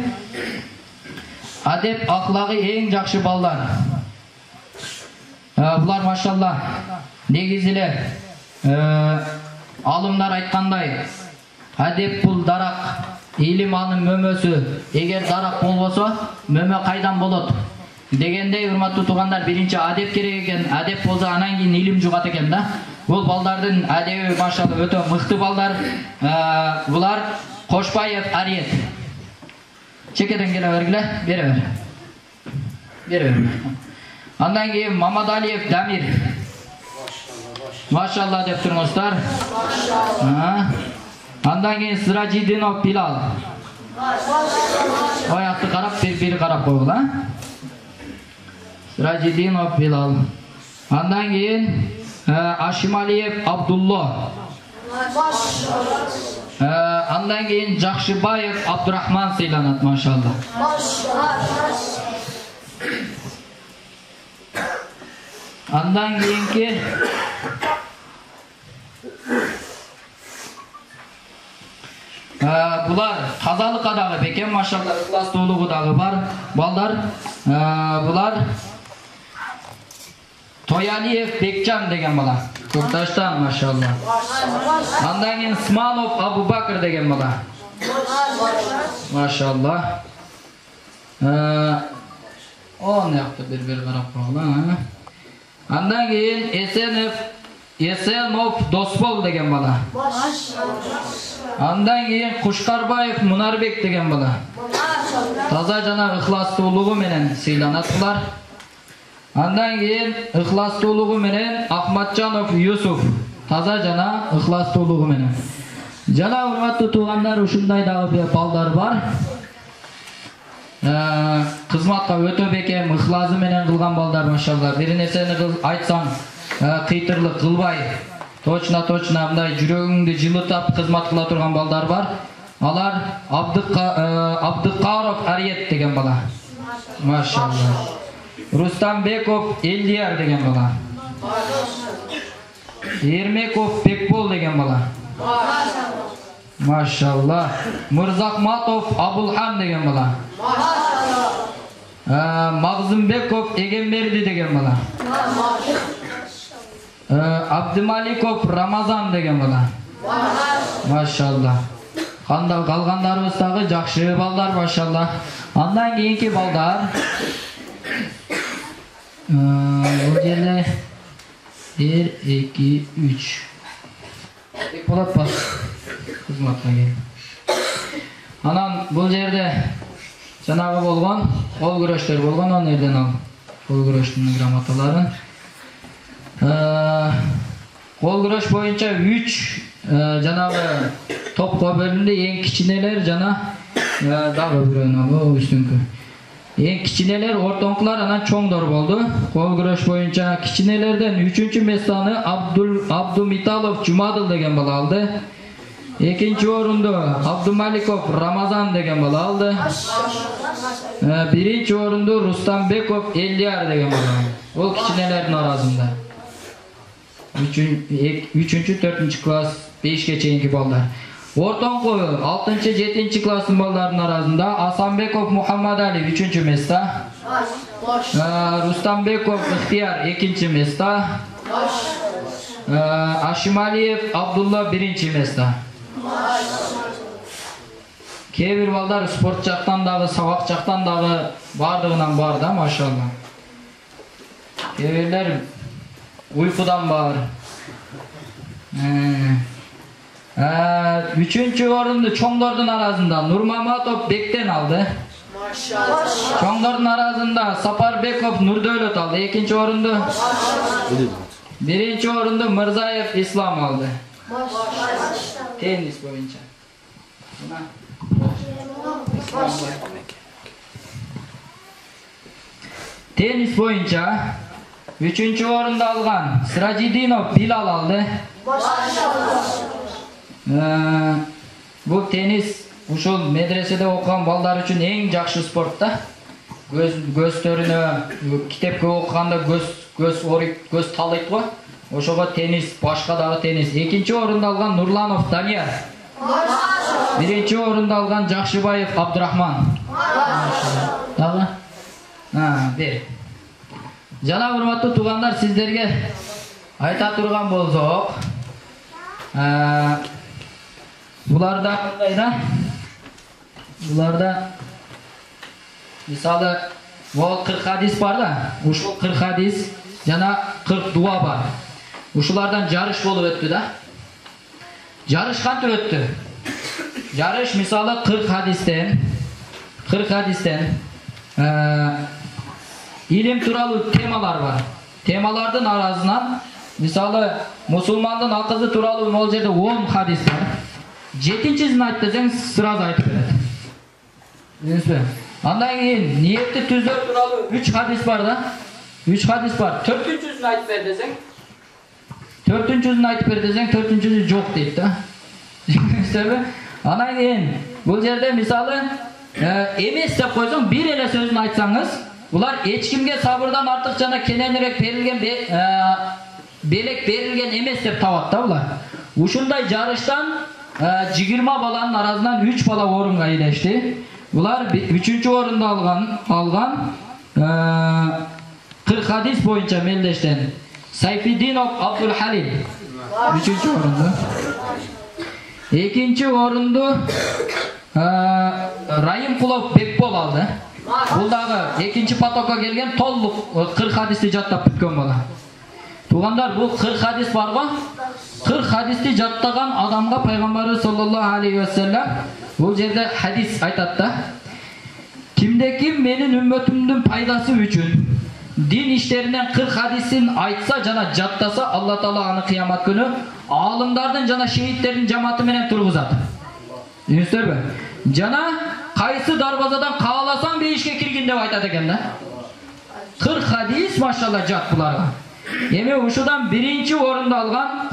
Адеп, аклагы эң жакшы балдар. Булар машалла негизи эле алымдар айткандай, адеп бул дарак, илим анын мөмөсү. Эгер дарак болбосо, мөмө кайдан болот? дегенде урматтуу туугандар, биринчи адеп керек экен. Адеп болсо анан кийин илим жугат экен да. Бул балдардын адеби машалла өтө мыкты балдар. Булар Кошбаев Ариет. Чекеден келе бергиле, бере бер. Андан кийин Мамадалиев Дамир. Машалла деп туруңуздар. Андан кийин Сиражидинов Билал. Оякты карап, бири карап койгула. Сиражидинов Билал. Андан кийин Ашималиев Абдулла. Андан кийин Жакшыбаев Абдурахман сыйланат, машалла. Андан кийинки булар тазалыкка дагы бекем, машалла, ыхластуулугу дагы бар балдар. Булар Тоялиев Бекчан деген бала. Көкташтан, машалла. Андан кийин Сманов Абубакыр деген бала. Машалла. Он якты бир карап койгула. Андан кийин Есенов Доспол деген бала. Андан кийин Кушкарбаев Мунарбек деген бала. Таза жана ыхластуулугу менен сыйланат булар. Андан кийин ыхластуулугу менен Ахматжанов Юсуф. Таза жана ыхластуулугу менен. Жана урматтуу туугандар, ушундай дагы балдар бар. Кызматка өтө бекем, ыхлазы менен кылган балдар, машалла. Бир нерсени айтсаң, кыйтырлык кылбай, точно мындай жүрөгүңдү жылытып кызмат кыла турган балдар бар. Алар Абдыкаров Ариет деген бала. Машалла. Рустамбеков Элдияр деген бала. Ермеков Бекбол деген бала. Машалла. Мырзахматов Абулхан деген бала. Магзымбеков Эгемберди деген бала. Абдымаликов Рамазан деген бала. Машалла. Калгандарыбыз дагы жакшы балдар, машалла. Андан кийинки балдар бул жерде 1 2 3 болот па кызматка кел. Анан бул жерде жанагы болгон кол күрөштөр болгон, ал жерден ал кол күрөштүн грамоталарын. Кол күрөш боюнча 3 жанагы топко бөлүндү. Эң кичинелер жана дагы бирөөнү үстүңкү. Эң кичинелер, ортоңкулар, анан чоңдор болду. Кол күрөш боюнча кичинелерден 3-чү местаны Абдумиталов Жумадыл деген бала алды. 2-чи орунду Абдумаликов Рамазан деген бала алды. 1-чи орунду Рустамбеков Элдияр деген бала алды. Ол кичинелердин арасында. 3-чү, 4-чү класс, 5ке чейинки балдар. Ортоңку 6-чы, 7-чи класстын балдарынын арасында Асанбеков Мухаммадали 3-чү место. Рустамбеков Ихтияр 2-чи место. Ашималиев Абдулла 1-чи место. Кээ бир балдар спорт жактан дагы, сабак жактан дагы бардыгынан бар да, машалла. Кээ бирлер уйкудан бар. 3-чү орунду чоңдордун арасында Нурмаматов Бектен алды. Чоңдордун арасында Сапарбеков Нурдөөлөт алды. 2-чи орунду 1-чи орунду Мырзаев Ислам алды. Теннис боюнча. Теннис боюнча 3-чү орунду алган Сиражидинов Билал алды. Бул теннис ушул медреседе окуган балдар үчүн эң жакшы спорт да. Көздөрүнө китепке окуганда көз талыйт го. Ошого теннис, башка дагы теннис. 2-чи орунду алган Нурланов Данияр. 1-чи орунду алган Жакшыбаев Абдурахман. Дагы? Бер. Жана урматтуу туугандар, сиздерге айта турган болсок, буларда мындай да. Буларда мисалы ол 40 хадис бар да. Ушул 40 хадис жана 40 дуа бар. Ушулардан жарыш болуп өттү да. Жарыш кантип өттү? Жарыш мисалы 40 хадистен илим тууралуу темалар бар. Темалардын арасынан мисалы мусулмандын акызы тууралуу могул жерде 10 хадис бар. 7-чисин айт десең сразу айтып берет. Билесизби? Андан кийин ниетти түзөө тууралуу 3 хадис бар да. 3 хадис бар. 4-чүсүн айтып бер десең 4-чүсү жок дейт да. Билесизби? Андан кийин бул жерде мисалы эмес деп койсоң бир эле сөзүн айтсаңыз, булар эч кимге сабырдан артык жана кененирээк берилген белек берилген эмес деп табат да булар. Ушундай жарыштан 20 баланын арасынан 3 бала орунга ээлешти. Булар 3-чү орунду алган 40 хадис боюнча мелдештен Сайфиддинов Абдул Халил 3-чү орунду. 2-чи орунду Райымқұлов Бекбол алды. Бұл дағы 2-чі потокқа келген толық 40 хадисті жаттап бүткөн бала. Туғандар, бұл 40 хадис бар ғой? 40 хадисті жаттаған адамға пайғамбары саллаллаху алейхи вассалам бұл жерде хадис айтатты. Кимде ким менің үмметімдің пайдасы үшін дин іштерінен 40 хадисін айтса жана жаттаса, Алла Таала аны қиямат күні алымдардың жана шейіттердің жаматы менен тургузат. Үйінстербі? Жана кайсы дарбазадан кааласаң бейишке киргин деп айтат экен да. 40 хадис машалла жат буларга. Эми ушудан биринчи орунду алган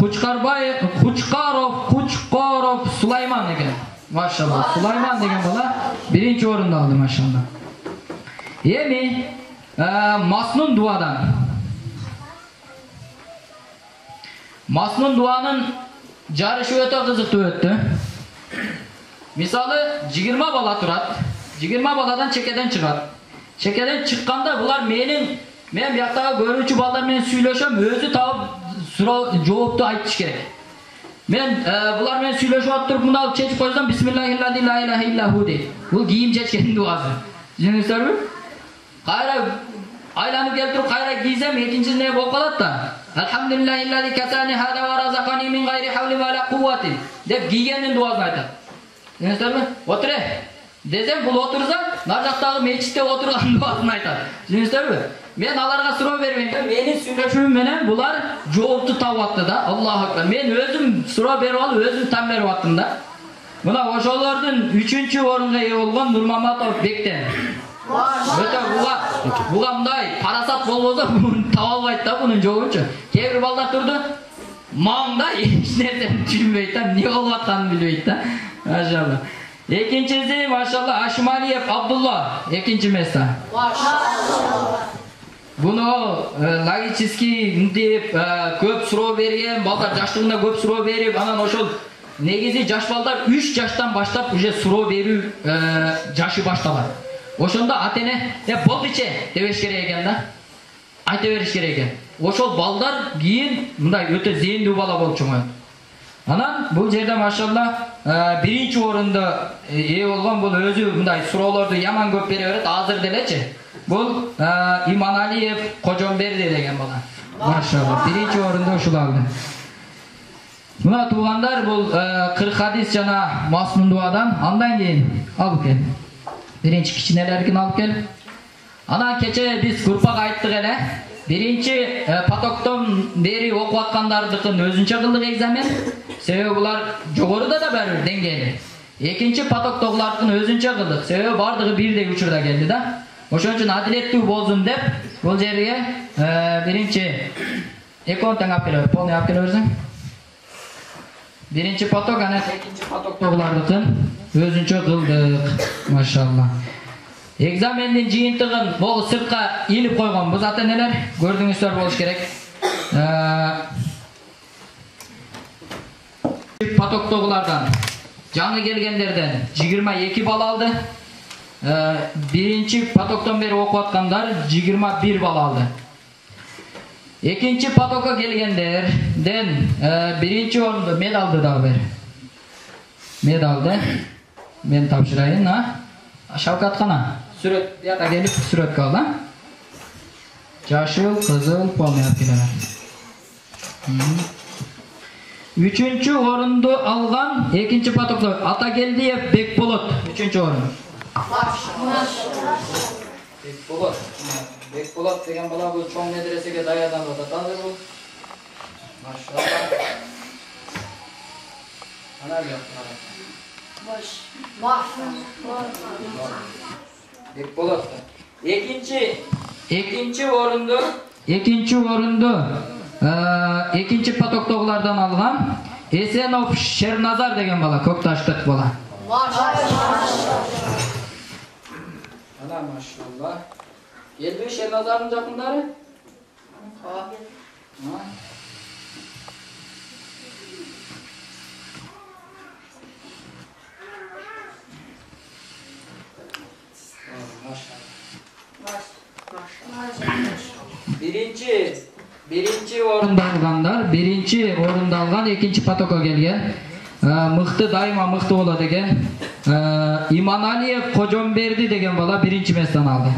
Кучкаров Сулайман экен. Машалла, Сулайман деген бала биринчи орунду алды машалла. Эми Маснун дуанын жарышы өтө кызыктуу өттү. Мисалы 20 бала турат. 20 баладан чекеден чыгат. Чекеден чыкканда булар мен бияктагы көрүүчү балдар менен сүйлөшөм, өзү таап жоопту айтыш керек. Мен булар менен сүйлөшүп атып мына алып чечип койсом бисмиллахиллади ла илаха иллаху дейт. Бул кийим чечкендин дуасы. Түшүнүңүздөрбү? Кайра айланып келип туруп кайра кийсем экинчиси не болуп калат да. Алхамдулиллахиллади касани хада ва разакани мин гайри хавли ва ла куввати деп кийгендин дуасын айтат. Түшүнүңүздөрбү? Отуре. Десем бул отурса, нар жактагы мечитте отурган дуасын айтат. Түшүнүңүздөрбү? Мен аларга суроо бербейм. Менин сүйлөшүүм менен булар жоопту таап атты да. Аллаху акбар. Мен өзүм суроо берип алып, өзүм там берип аттым да. Мына ошолордун 3-чү орунга ээ болгон Нурмаматов Бектен. Өтө буга мындай парасат болбосо таап албайт да бунун жообунчу. Кээ бир балдар турду. Маңда эч нерсени түшүнбөйт да, эмне болуп атканын билбейт да. Машалла. Экинчиси машалла Ашмалиев Абдулла, экинчи место. Машалла. Буну логический мынтип көп суроо берген, балдар жаштыгында көп суроо берип, анан ошол негизи жаш балдар 3 жаштан баштап уже суроо берүү жашы башталат. Ошондо атене болдуче дебеш керек экен да. Айта бериш керек экен. Ошол балдар кийин мындай өтө зээндүү бала болуп чоңойт. Анан бул жерде машалла биринчи орунду ээ болгон бул өзү мындай суроолорду яман көп бере берет, азыр делечи. Бул Иманалиев Кожомберди деген бала. Машалла, биринчи орунду ушул алды. Мына туугандар бул 40 хадис жана Маснун дуадан андан кийин алып кел. Биринчи кичинелерин алып кел. Анан кече биз группага айттык эле. Биринчи потоктон бери окуп аткандардыкын өзүнчө кылдык экзамен. Себеби булар жогоруда да бир деңгээли. Экинчи потоктогулардыкын өзүнчө кылдык. Себеби бардыгы бирдей учурда келди да. Ошон үчүн адилеттүү болсун деп бул жерге биринчи экөөнү тең алып келип, полный алып келе берсең. Биринчи поток, анан экинчи потоктогулардыкын өзүнчө кылдык. Машалла. Экзамендин жыйынтыгын могу сыртка илип койгон. Бул заты нелер? Көрдүңүздөр болуш керек. Потоктогулардан жаңы келгендерден 22 балл алды. Биринчи потоктон бери окуп аткандар 21 балл алды. Экинчи потокко келгендерден биринчи орунду медалды дагы бер. Медалды мен тапшырайын, Шавкат кана Сүрөт ята келип сүрөткө ал, а? Жашыл, кызыл, полный келер. 3-чү орунду алган экинчи потокту Атагелдиев Бекболот 3-чү орун. Бекболот деген бала бул чоң медресеге даярданып атат азыр бул. Машалла. Ана Бекболот. Экинчи орунду экинчи потоктогулардан алган Эсенов Шерназар деген бала, Көкташтык бала. Ана машалла. Келби Шерназардын жакындары? Birinci orunda alganlar, birinci orunda algan ikinci patokka kelgen. Mıhtı daima mıhtı ola degen. İmanaliyev Kojonberdi degen bala birinci mestan aldı.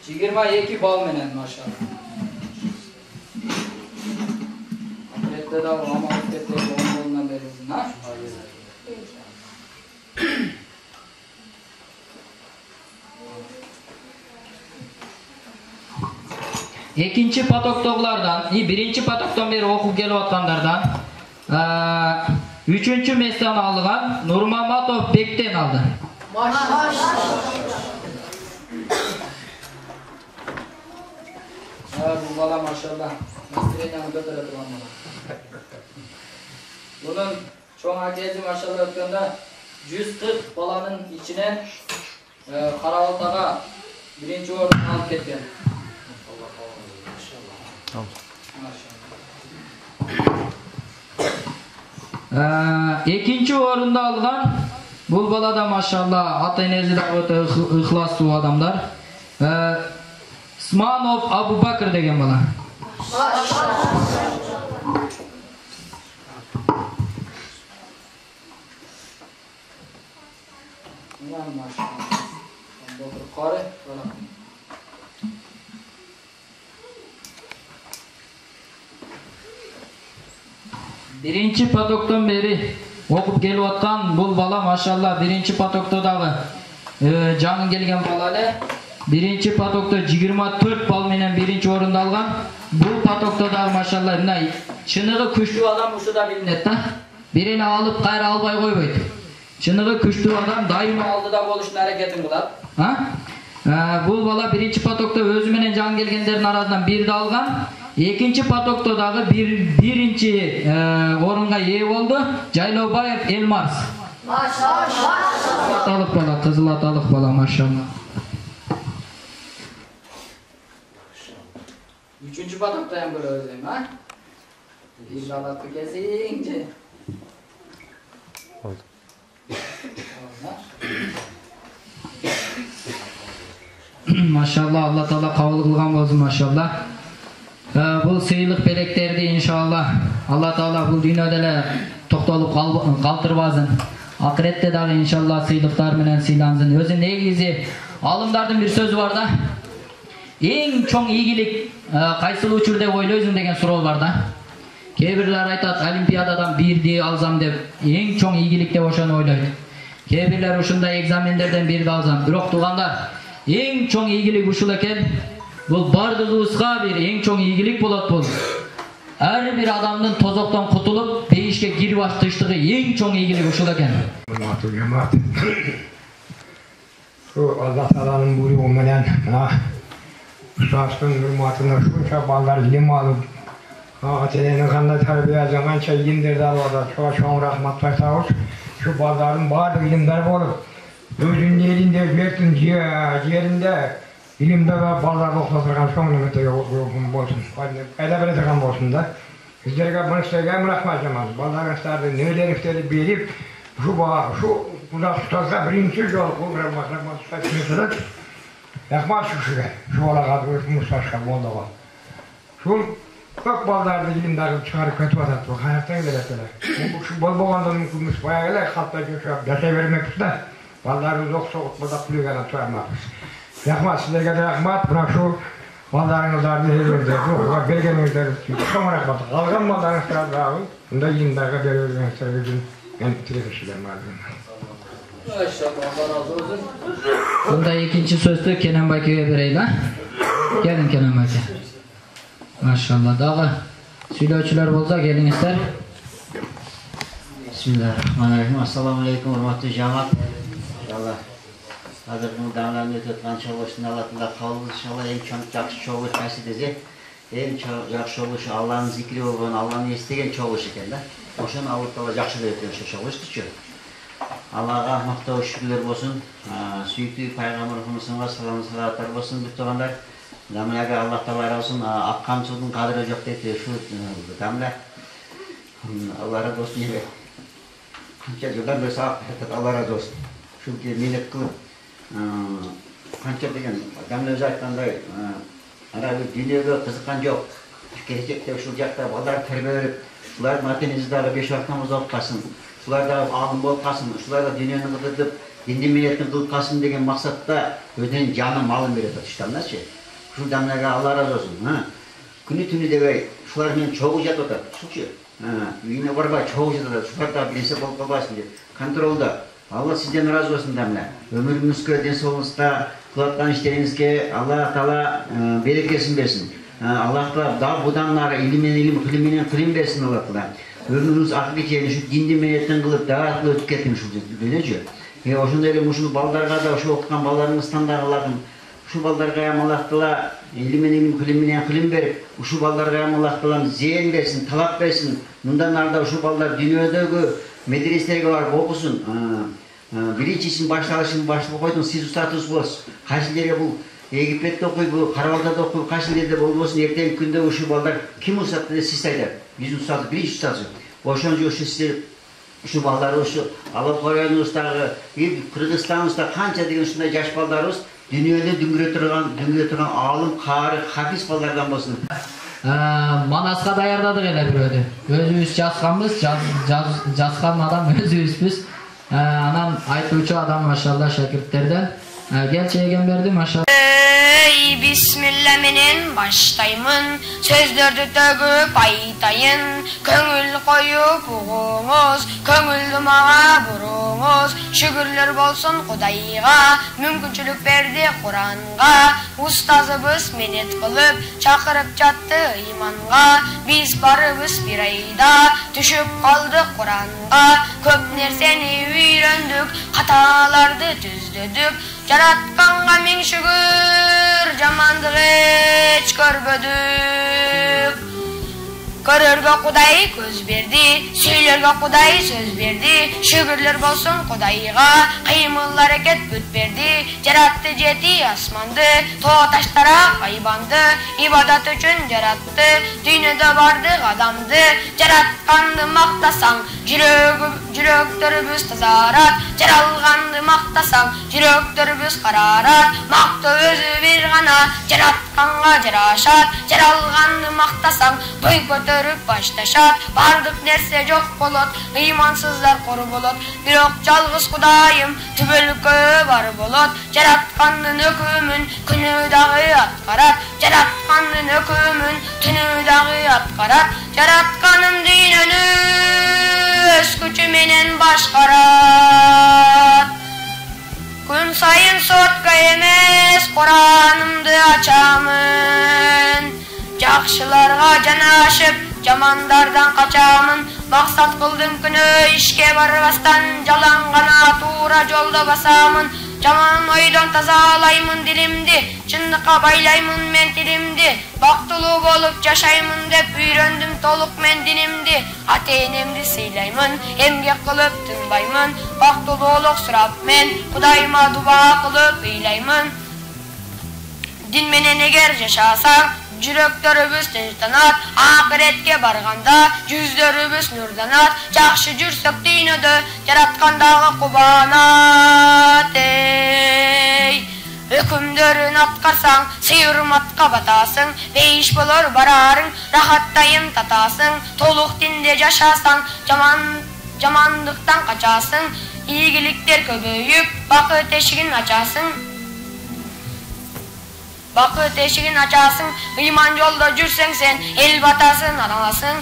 22 bal menen maşallah. Ahirette de ama ahirette de 10 bolundan verilsin ha. İkinci patoktoğlardan, birinci patoktan beri okup gelip atkanlardan, 3. mesleğini aldıgan Nurmamatov Bek'ten aldı. Bu bala maşallah. Mesleğinden götüre duran bala. Bunun çoğun hakiyeti maşallah ötkende 140 balanın içine Karabaltaga birinci ordu alıp ketken. İkinci orunda algan bu balada maşallah ata-enesi de öte ıhlaslı adamlar. Smanov Abu Bakr degen bala. Birinci patoktan beri okup gelip atkan bu bala maşallah birinci patokta dağı canın gelgen balalı. Birinci patokta 24 bal menen birinci orunda algan. Bu patokta dağı maşallah mınay çınığı күчтүү adam uşu da bilinet da. Birini alıp kayra albay koyboydu. Çınığı күчтүү adam daima aldıda boluşun hareketin bulat. Bu bala birinci patokta özü menen can gelgenlerin arasından bir de algan. İkinci patokta dağı birinci orunga ие oldu. Jaylaubayev Elmars. Maşallah. Atalık bala, kızıl atalık bala maşallah. Üçüncü patokta hem böyle özleyim ha? Bir balatı kesince. Oldu. Maşallah Allah Teala kabul kılgan olsun maşallah. Bu sıyılık beleklerdi inşallah. Allah Teala bu dünyada toktolup kaldırmazın. Ahirette de inşallah sıyılıklar menen sıylansın. Özü negizi alımlardan bir söz var da. En çoğun iyilik kaysılı uçur dep oyloysun degen suroo var da. Kebirler aytat olimpiadadan birdi alsam dep en çoğun iyilik dep oşonu oyloydu. Kebirler uşunda egzamenlerden birdi alsam. Bирок tuğanlar en çoğun iyilik uşul eken. Bu bardığımızga bir en çoğun iyilik bolat bol. Her bir adamın tozoktan kutulup değişke girip açtığı en çoğun iyilik uşul eken. Şu Allah Teala'nın buyruğu menen Ustasının hürmetine şunca ballar ilim alıp ata-enenin kanında terbiye kança ilimlerdi alada çoğun rahmat başsağız. Şu balların bazı ilimler bolup özünün elinde, vertin yerinde ilimde ve ballarda oklatırgan çoğun ümete bolsun. Kayda beretirgan bolsun da. Bizlerge bunu isteygen bırakmayacağız. Balların isterdi nöler ifteri berip şu ustazda birinci yol kuvvetmakla ustazda yakmaz şu şüge. Şu ola kadar Mustaşka Moldova. Şu Çok baldardı ilimdarı çıkarıp kötü atat bu hayattan gelecekler. Bu şu bol boğandan mümkünmüş bayağı gelir hatta şu yaşa vermek üstüne. Baldarı zok soğuk badak buluyor gana tutarmakmış. Rahmat sizlerge de rahmat. Buna şu baldarınızlar verirlerdi. Bu belgenizler çok rahmat. Algan baldarınızlar da abi. Bunda ilimdarga verirlerdi için ben tirekişilerim vardı. Maşallah Allah razı olsun. Bunda ikinci sözü Kenan Bakı'ya vereyim. Gelin Kenan Bakı. Maşallah. Dağı söyleyiciler bolsa gelinizler. Bismillahirrahmanirrahim. Assalamu alaikum hurmatli cemaat. İnşallah hazır bunu damlarını ötütken çoğuşun Allah'ında kalır. İnşallah en çok yakşı çoğuş kasidesi. En çok yakşı çoğuş Allah'ın zikri olduğunu, Allah'ın istegen çoğuş iken de. Oşun Allah'ta yakşı ötüyor şu çoğuş tutuyor. Allah'a mahtav şükürler olsun. Süydü Peygamber Efendimiz'e selam salatlar olsun. Bütün olanlar Damlaga Allah Teala olsun. Akkan sudun kadri yok dedi şu damla. Allah razı olsun yine. Kança yıldan beri sağ Allah razı olsun. Çünkü minnet kılıp kança degen damla özellikten de dünyada kızıkan yok. Gelecekte şu yakta balar terbiye verip şular matenizdarı 5 vaktamız olup kalsın. Şular da alım bol kalsın. Şular da dünyanın kılıp dindi minnetin kılıp kalsın degen maksatta öden canı malın verir tutuştanlar şey. Şu damlaga Allah razı olsun. Günü tünü de böyle şular men çoğu jat otar. Şu yine var ba çoğu jat otar. Şular da bilse bol kalbasın diye. Kontrolda. Allah sizden razı olsun damla. Ömrünüzge, densoğunuzda kılatkan işlerinizge Allah Teala berekesin versin. Allah Teala da budanlar ilim, kılim versin Allah Teala. Ömrünüz aklı çeyini şu dindi milletten kılıp daha aklı tüketin şu böylece. Oşunda öyle muşunu baldarga da şu okukan ballarınızdan da Allah'ın şu ballarga yamalaktıla ilim kılim verip şu ballarga yamalaktıla ziyen versin, talap versin. Bundan arada şu ballar dünyadaki medreselerge var okusun. Birinci için başlaşın başlık koydun siz ustatus boz. Kaçıları bu Egipet'te okuy bu, Karaval'da okuy, kaçıları bol olsun. Erteki günde şu ballar kim ustattı da siz sayılar. Biz ustattı, birinci ustattı. Oşonca şu balları şu Alıp Kore'nin ustağı, Kırgızstan ustağı kança degen şunda yaş ballarız. Dünyada düngüre turgan alım, karı, hafiz ballardan bolsun. Manaska dayardadık ele bir öde. Özümüz yazganbız, yazgan adam özümüzbüz. Anam aytuvçu adam maşallah şakirtlerden. Gerçi egenberdi maşallah. Ey Bismillah menen baştayımın, sözlerdi tögüp aytayın. Köngül koyup uğuңuz, köngüldü mağa buruңuz. Şükürler bolsun Kudayga, mümkünçülük berdi Kur'an'a. Ustazыбыз menet kılıp, çakırıp jattı imanға. Biz barыбыз bir ayda, düşüp kaldık Kur'an'a. Köp nerseni öyröndük, hatalardı düzdüdük. Jaratkanга ming şükür, jamandyk hiç görmödük. Görörge Kuday göz berdi, söylerge Kuday söz berdi. Şükürler bolsun Kudayga, kıymıl hareket büt berdi. Jarattı jeti asmandı, toğa taşlara kaybandı. İbadat üçün jarattı, dünyada vardı adamdı. Jaratkandı maktasaң, жүрөктөрүбүз тазарат. Жаралганды мактасаң, жүрөктөрүбүз карарат. Макта өзү бир гана, жаратканга жарашат. Жаралганды мактасаң, той көтөрүп башташат. Бардык нерсе жок болот, ыймансыздар кору болот. Бирок жалгыз Кудайым түбөлүккө бар болот. Жараткандын өкүмүн күнү дагы аткарат. Жараткандын өкүмүн түнү дагы аткарат. Жаратканым дүйнөнү өз күчү менен башкарат. Күн сайын сотка эмес Куранымды ачамын. Жакшыларга жанашып, жамандардан качамын. Максат кылдым күнөө ишке барбастан, жалаң гана туура жолдо басамын. Жаман ойдон тазалаймын дилимди, чындыкка байлаймын мен тилимди. Бактылуу болуп жашаймын деп үйрөндүм толук мен динимди. Ата-энемди сыйлаймын, эмгек кылып тынбаймын. Бактылуулук сурап мен Кудайыма дуба кылып ыйлаймын. Дин менен эгер жашасаң, жүрөктөрүбүз тынчтанат. Акыретке барганда жүздөрүбүз нурданат. Жакшы жүрсөк дүйнөдө жараткандагы кубанат. Hükümdörün atkarsan, sıyırmatka batasın, beyiş bolor bararın, rahattayın tatasın, toluk dinde yaşasan, jamanlıktan kaçasın, iyilikler köbüyüp, bakı teşiğin açasın. Bakı teşiğin açasın, iman yolda жүрsen sen, el batasın aralasın.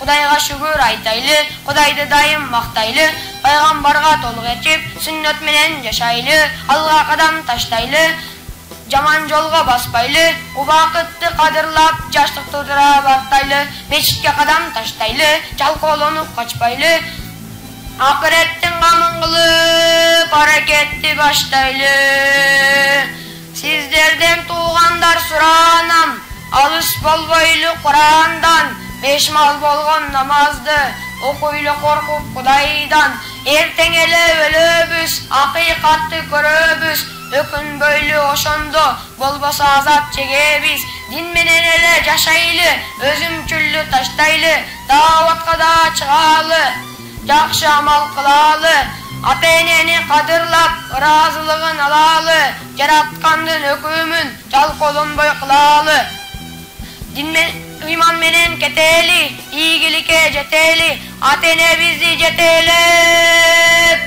Kudayga şükür aytaylı, Kudaydı dayım maktaylı, Peygambarga toluk etip, sünnet menen yaşaylı, Alga kadam taştaylı, jaman jolga baspaylı, u vakıtты kadırlap, jaşlık tudura baktaylı, meçitke kadam taştaylı, çalkolonup kaçpaylı, ahirettin gamın kılıp, hareketli baştaylı. Sizlerden tuğandar suranam, alış bolboylu Kur'an'dan, beşmal bolgon namazdı, okuylu korkup Kudaydan, erten ele ölübüz, hakikatты körübüz, ökün böylü oşondu, bolbosa azap çegebiz, din menen ele yaşaylı, özümçüllü taştaylı, davatka da çıgalı, jakşı amal kılalı, ata-eneni kadırlap, razılığın alalı, jaratkandın ökümün, çalkolunboy kılalı, iman menen keteli, iyigilike jeteli, ata-ene bizi jeteli,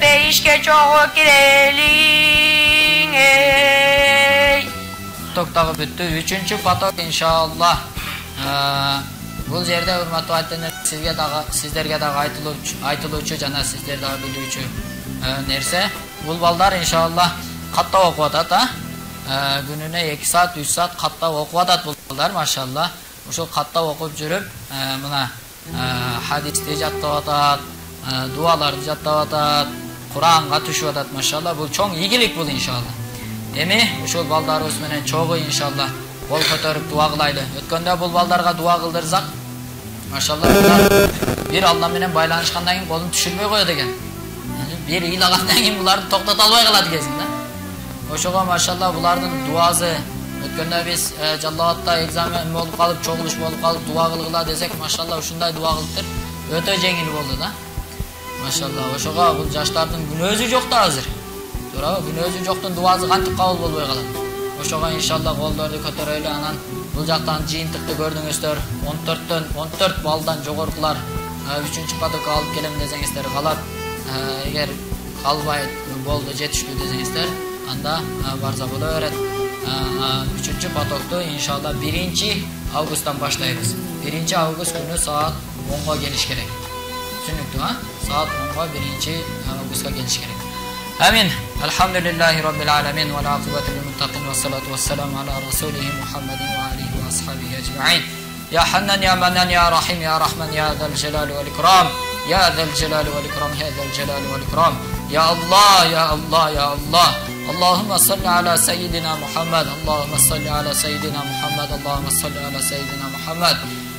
peyişke çoğu kirelin ey. Toktağı büttü. 3-cü patok inşallah. Бұл жерде урматтуу айтылар, сиздерге дагы айтылуучу жана сиздер дагы билүүчү нерсе. Бул балдар иншаллах каттап окуп атат, күнүнө 2 саат, 3 саат каттап окуп атат бул балдар, машалла. Ошол каттап окуп жүрүп, мына хадисти жаттап атат, дуаларды жаттап атат, Куранга түшүп атат, машалла. Бул чоң ийгилик бул иншалла. Эми ошол балдарыбыз менен чогуу иншалла кол көтөрүп дуа кылайлы. Өткөндө бул балдарга дуа кылдырсак, машалла, булар бир Алла менен байланышкандан кийин колун түшүрбөй коет экен. Бир ыйлагандан кийин буларды токтото албай калат экенсиң да. Ошого машалла булардын дуасы, өткөндө биз Жаллабатта экзамен болуп калып, чогулуш болуп калып дуа кылгыла десек, машалла ушундай дуа кылыптыр. Өтө жеңил болду да. Машалла, ошого бул жаштардын күнөөсү жок да азыр. Туурабы? Күнөөсү жоктун дуасы кантип кабыл болбой калат. Ошого иншалла колдорду көтөрөйлү, анан бул жактан жыйынтыкты көрдүңүздөр. 14 балдан жогоркулар 3-чү потокко алып келем десеңиздер калат. Эгер калбай болду, жетиштүү десеңиздер, анда барса боло берет. 3-чү потокту иншалла 1 августтан баштайбыз. 1 август күнү саат 10го келиш керек. Түшүнүктүү, саат 10го 1 августка келиш керек. Amin. Elhamdülillahi Rabbil alamin ve l'akıbeti lil-muttaqin ve salatu ve selamu ala Resulihi Muhammedin ve alihi ve ashabihi ecma'in. Ya Hannan ya Mannan ya Rahim ya Rahman ya Zal Celali vel İkram. Ya Zal Celali vel İkram ya Zal Celali vel İkram. Ya Allah ya Allah ya Allah. Allahümme salli ala seyyidina Muhammed. Allahümme salli ala seyyidina Muhammed. Allahümme salli ala seyyidina Muhammed.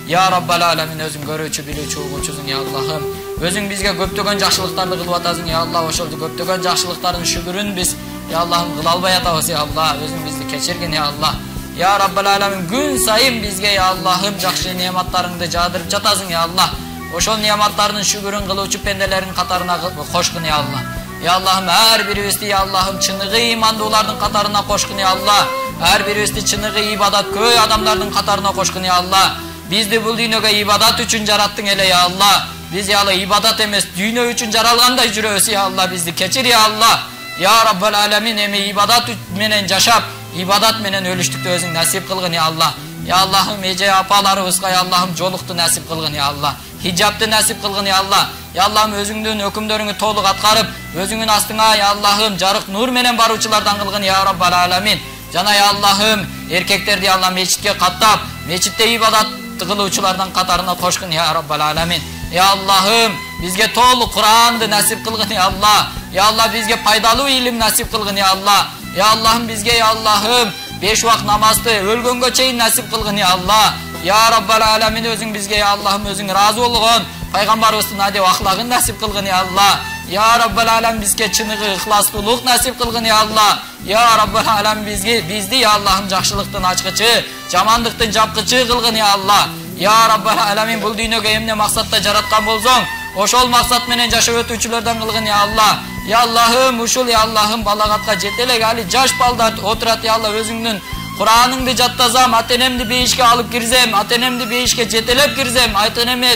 Ya Rabbal alamin, özün görүүчү, билүүчү, угуучусуң ya Allah'ım. Özün bizge köptөгөн жакшылыктарды кылып атасың ya Allah. Ошол köptөгөн жакшылыктардын шүгүрүн биз ya Allah'ım кыла албай атабыз ya Allah. Özün bizди кечиргин ya Allah. Ya Rabbal alamin, gün сайын bizge ya Allah'ım жакшы нематтарыңды жаадырып жатасың ya Allah. Ошол нематтардын шүгүрүн кылуучу пенделердин катарына кошкун ya Allah. Ya Allah'ım, her biribizdi ya Allah'ım чыныгы имандуулардын катарына кошкун ya Allah. Her biribizdi чыныгы ибадат көй адамдардын катарына кошкун ya Allah. Bizdi bul dünöge ibadat üçün jarattың ele ya Allah. Biz ya Allah ibadat emes, dünö üçün jaralgандай жүрөбүz ya Allah. Bizdi keçir ya Allah. Ya Rabbal alamin, emi ibadat menen жашап, ibadat menen ölüştükte özüň nasip kılgın ya Allah. Ya Allah'ım, eje apalarыбызга ya Allah'ım joluktu nasip kılgın ya Allah. Hicapты nasip kılgın ya Allah. Ya Allah'ım, özüңdün hökümdörüňü toluk atkarıp, özüňün astyňa ya Allah'ım jarık nur menen baruuçulardan kılgın ya Rabbal alamin. Jana ya Allah'ım, erkeklerdi ya Allah meçitke kattap, meçitte ibadat kılıuçulardan katarına koşkun ya Rabbal alamin. Ya Allah'ım, bizge tolu Kur'an'dı nasip kılgın ya Allah. Ya Allah, bizge paydalı ilim nasip kılgın ya Allah. Ya Allah'ım, bizge ya Allah'ım 5 vakt namazdı ölgөнгө çeyin nasip kılgın ya Allah. Ya Rabbal alamin, özüň bizge ya Allah'ım özüň razı bolgon Peygambarыбыздын adep ahlagyn nasip kılgın ya Allah. Ya Rabbal alamin, bizge çыныgı ihlasluluk nasip kılgın ya Allah. Ya Rabbal alamin, bizdi ya Allah'ım jakşılıktın açkıcı, jamanlıktın japkıcı kılgın ya Allah. Ya Rabbal alamin, bul dünöge emne maksatda jaratkan bolsoň, ошол максат менен жашап өтүүчүлөрдөн кылгын я Алла. Я Аллахым, ушул я Аллахым балагатка жете элек али жаш балдар отурат я Алла, өзүңдүн Кураныңды жаттасам, ата-энемди бейишке алып кирсем, ата-энемди бейишке жетелеп кирсем, ата-энеме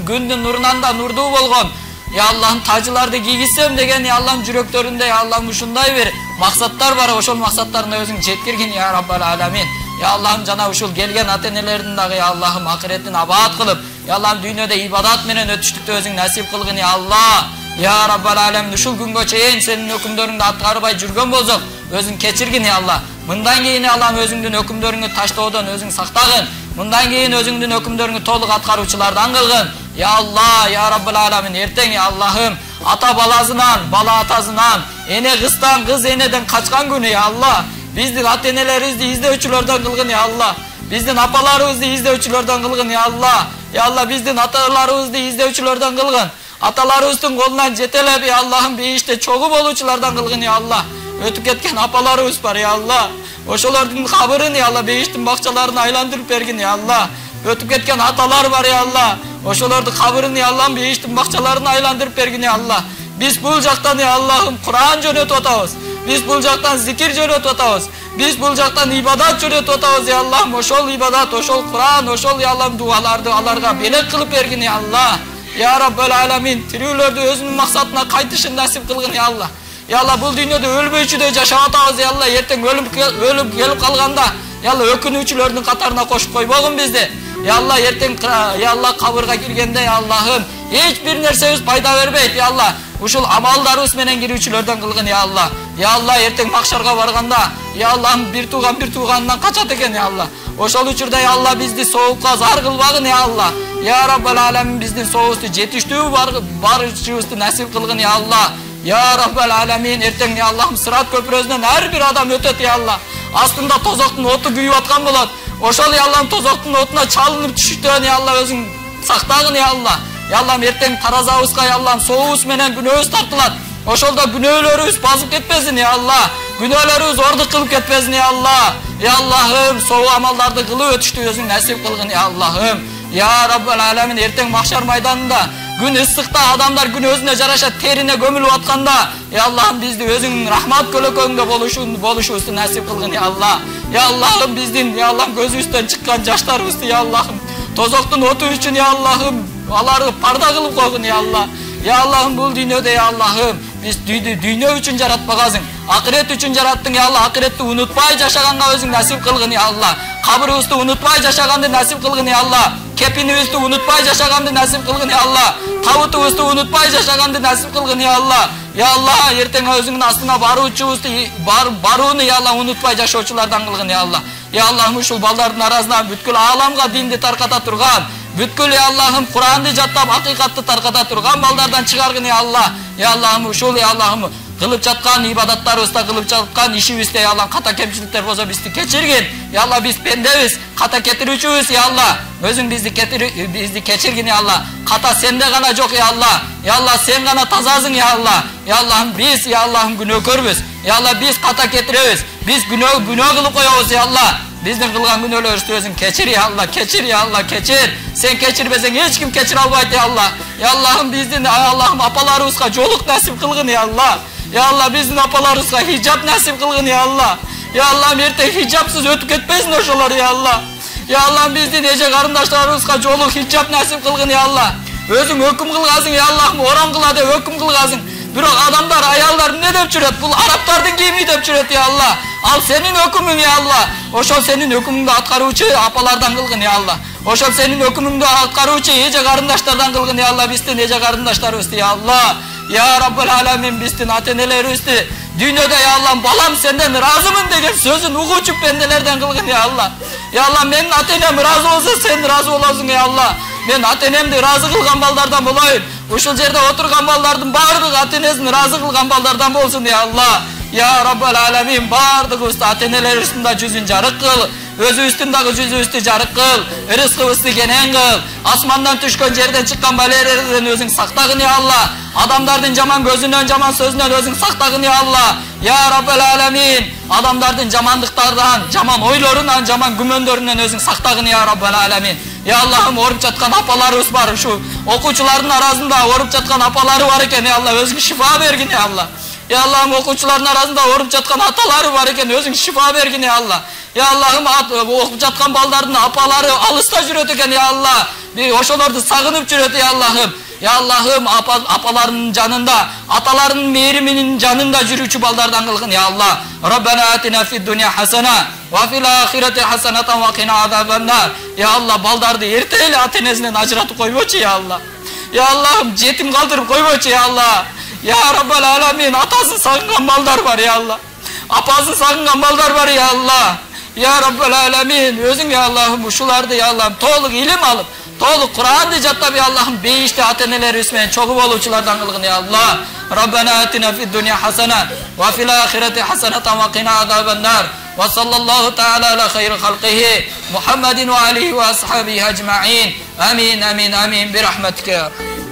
күндүн нурунан да нурдуу болгон я Аллахым тажыларды кийгизсем деген я Аллахым жүрөктөрүндө я Аллахым ушундай бир максаттар бар, ошол максаттарына өзүң жеткиргин я Раббал Аламин. Я Аллахым жана ушул келген ата-энелердин дагы я Аллахым акыретин абаат кылып, я Аллахым дүйнөдө ибадат менен өтүштүктү өзүң насип кылгын я Алла. Я Раббал Аламин, ушул күнгө чейин сенин өкүмдөрүңдү аткарбай жүргөн болсок, өзүң кечиргин я Алла. Мындан кийин Аллахым өзүңдүн өкүмдөрүңдү таштоодон өзүң сактагын. Мындан кийин өзүңдүн өкүмдөрүңдү толук аткаруучулардан кылгын. Я Алла, я Раббал Аламин, эртең я Аллахым ата баласынан, бала атасынан, эне кыздан, кыз энеден качкан күнү я Алла. Биздин ата-энелерибизди издөөчүлөрдөн кылгын я Алла. Биздин апаларыбызды издөөчүлөрдөн кылгын я Алла. Я Алла, биздин аталарыбызды издөөчүлөрдөн кылгын. Аталарыбыздын колунан жетелеп я Аллахым бейиште чогуу болуучулардан кылгын я Алла. Өтүп кеткен апаларыбыз бар я Алла. Ошолордун кабырын я Алла бейиштин бакчаларын айландырып бергин я Алла. Өтүп кеткен аталар бар я Алла. Ошолордун кабырын я Аллам бейиштин бакчаларын айландырып бергин я Алла. Биз бул жактан я Аллахым Куран жөнөтүп атабыз. Биз бул жактан зикир жөнөтүп атабыз. Биз бул жактан ибадат жөнөтүп атабыз я Аллахым. Ошол ибадат, ошол Куран, ошол я Аллам дуаларды аларга белек кылып бергин я Алла. Я Раббал Аламин, тирүүлөрдү өзүнүн максатына кайтышын насип кылгын я Алла. Я Алла, бул дүйнөдө өлбөйчүдөй жашап атабыз я Алла. Эртең өлүп келип калганда я Алла өкүнүүчүлөрдүн катарына кошуп койбогун бизди. Я Алла, эртең я Алла кабырга киргенде я Аллахым эч бир нерсебиз пайда бербейт я Алла. Ушул амалдарыбыз менен кирүүчүлөрдөн кылгын я Алла. Я Алла, эртең макшарга барганда я Аллахым бир тууганынан качат экен я Алла. Ошол учурда я Алла бизди соокка зар кылбагын я Алла. Я Раббал Аламин, биздин сообузду жетиштүү барышыбызды насип кылгын я Алла. Я Раббал Аламин, эртең я Аллахым сырат көпүрөсүнөн ар бир адам өтөт я Алла. Астында тозоктун оту күйүп аткан болот. Ошол я Аллахым тозоктун отуна чалынып түшүштөн я Алла өзүң сактагын я Алла. Я Аллахым эртең таразабызга я Аллахым сообуз менен күнөөбүз тартылат. Ошолдо күнөөлөрүбүз базып кетпесин я Алла. Күнөөлөрүбүз ордук кылып кетпесин я Алла. Я Аллахым, соогу амалдарды кылып өтүштү өзүң насип кылгын я Аллахым. Я Раббал Аламин, эртең махшар майданында күн ысыкта адамдар күн өзүнө жараша терине көмүлүп атканда я Аллахым бизди өзүң рахмат көлөкөгүңдө болушубузду насип кылгын я Алла. Я Аллахым, биздин я Аллахым көзүбүздөн чыккан жаштарыбызды я Аллахым тозоктун оту үчүн я Аллахым аларды парда кылып койгун я Алла. Я Аллахым, бул дүйнөдө я Аллахым биз дүйнө үчүн жаратпагансың, акырет үчүн жараттың я Алла. Акыретти унутпай жашаганга өзүң насип кылгын я Алла. Кабырыбызды унутпай жашаганды насип кылгын я Алла. Кепинибизди унутпай жашаганды насип кылгын я Алла. Табутубузду унутпай жашаганды насип кылгын я Алла. Я Алла, эртең өзүңдүн астына баруучубузду барууну я Алла унутпай жашоочулардан кылгын я Алла. Я Аллахым, ушул балдардын арасынан бүткүл ааламга динди тарката турган, бүткүл я Аллахым Куранды жаттап акыйкатты тарката турган балдардан чыгаргын я Алла. Я Аллахым, ушул я Аллахым кылып жаткан ибадаттарыбызда, кылып жаткан ишибизде я Алла ката кемчиликтер болсо бизди кечиргин. Я Алла, биз пендебиз, ката кетирүүчүбүз я Алла. Өзүң бизди кечиргин я Алла. Ката сенде гана жок я Алла. Я Алла, сен гана тазасың я Алла. Я Аллахым, биз я Аллахым күнөөкөрбүз. Я Алла, биз ката кетиребиз. Биз күнөө кылып коебуз я Алла. Биздин кылган күнөөлөрүбүздү өзүң кечир я Алла, кечир я Алла, кечир. Сен кечирбесең эч ким кечире албайт я Алла. Я Аллахым, биздин Аллахым апаларыбызга жолук насип кылгын я Алла. Я Алла, биздин апаларыбызга хижаб насип кылгын я Алла. Я Аллахым, эртең хижабсыз өтүп кетпесин ошолор я Алла. Я Аллахым, биздин эже карындаштарыбызга жолук хижаб насип кылгын я Алла. Өзүң өкүм кылгансың я Аллахым, орон кыла деп өкүм кылгансың. Бирок адамдар, аялдар эмне деп жүрөт? Бул арабтардын кийими деп жүрөт я Алла. Ал сенин өкүмүң я Алла. Ошол сенин өкүмүңдү аткаруучу апалардан кылгын я Алла. Ошол сенин өкүмүңдү аткаруучу эже карындаштардан кылгын я Алла. Биздин эже карындаштарыбызды я Алла. Я Раббал Аламин, биздин ата-энелерибизди дүйнөдө я Аллам балам сенден ыраазымын деген сөзүн угуучу пенделерден кылгын я Алла. Я Алла, менин ата-энем ыраазы болсо сен ыраазы болосуң я Алла. Мен ата-энемди ыраазы кылган балдардан болоюн. Ушул жерде отурган балдардын баардыгы ата-энесин ыраазы кылган балдардан болсун я Алла. Я Раббал Аламин, баардыгыбызды ата-энелерибиздин да жүзүн жарык кыл. Өзүбүздүн дагы жүзүбүздү жарык кыл. Рызкыбызды кенен кыл. Асмандан түшкөн жерден чыккан балелерден өзүң сактагын я Алла. Адамдардын жаман көзүнөн, жаман сөзүнөн өзүң сактагын я Алла. Я Раббал Аламин, адамдардын жамандыктардан, жаман ойлорунан, жаман күмөндөрүнөн өзүң сактагын я Раббал Аламин. Ya Allah'ım orup жатқан apalarımız var. Şu okuyucuların arasında orup жатқан apaları var eken ya Allah özgü şifa bergin ya Allah. Ya Allah'ım okuyucuların arasında orup жатқан ataları var eken özgü şifa bergin ya Allah. Ya Allah'ım okup жатқан baldarının apaları alısta жүрөт eken ya Allah. Bir oşolordu sağınıp жүрөt ya Allah'ım. Ya Allah'ım apalarının canında, atalarının mehriminin canında жүрүүчү baldardan kılgın ya Allah. Rabbena atina fid dunya hasana ve fil ahireti hasanatan ve qina azabannar. Ya Allah baldardı erteyle atenesinden ajratıp koyboçu ya Allah. Ya Allah'ım yetim kaldırıp koyboçu ya Allah. Ya Rabbel alamin atasını sağıngan balдар var ya Allah. Apasını sağıngan balдар var ya Allah. Ya Rabbel alamin özün ya Allah'ım uşulardı ya Allah'ım to'liq ilim alıp to'liq Kur'an'dı jattap ya Allah'ım beyişte ateneleri üsmen çoğu oluvçulardan kılgın ya Allah. Rabbena atina fid dunya hasana ve fil ahireti hasanatan ve qina azabannar. Ve sallallahu teala ala hayri halqihi Muhammedin ve alihi ve ashabihi ecma'in. Amin amin amin bi rahmetike ya Rabbi.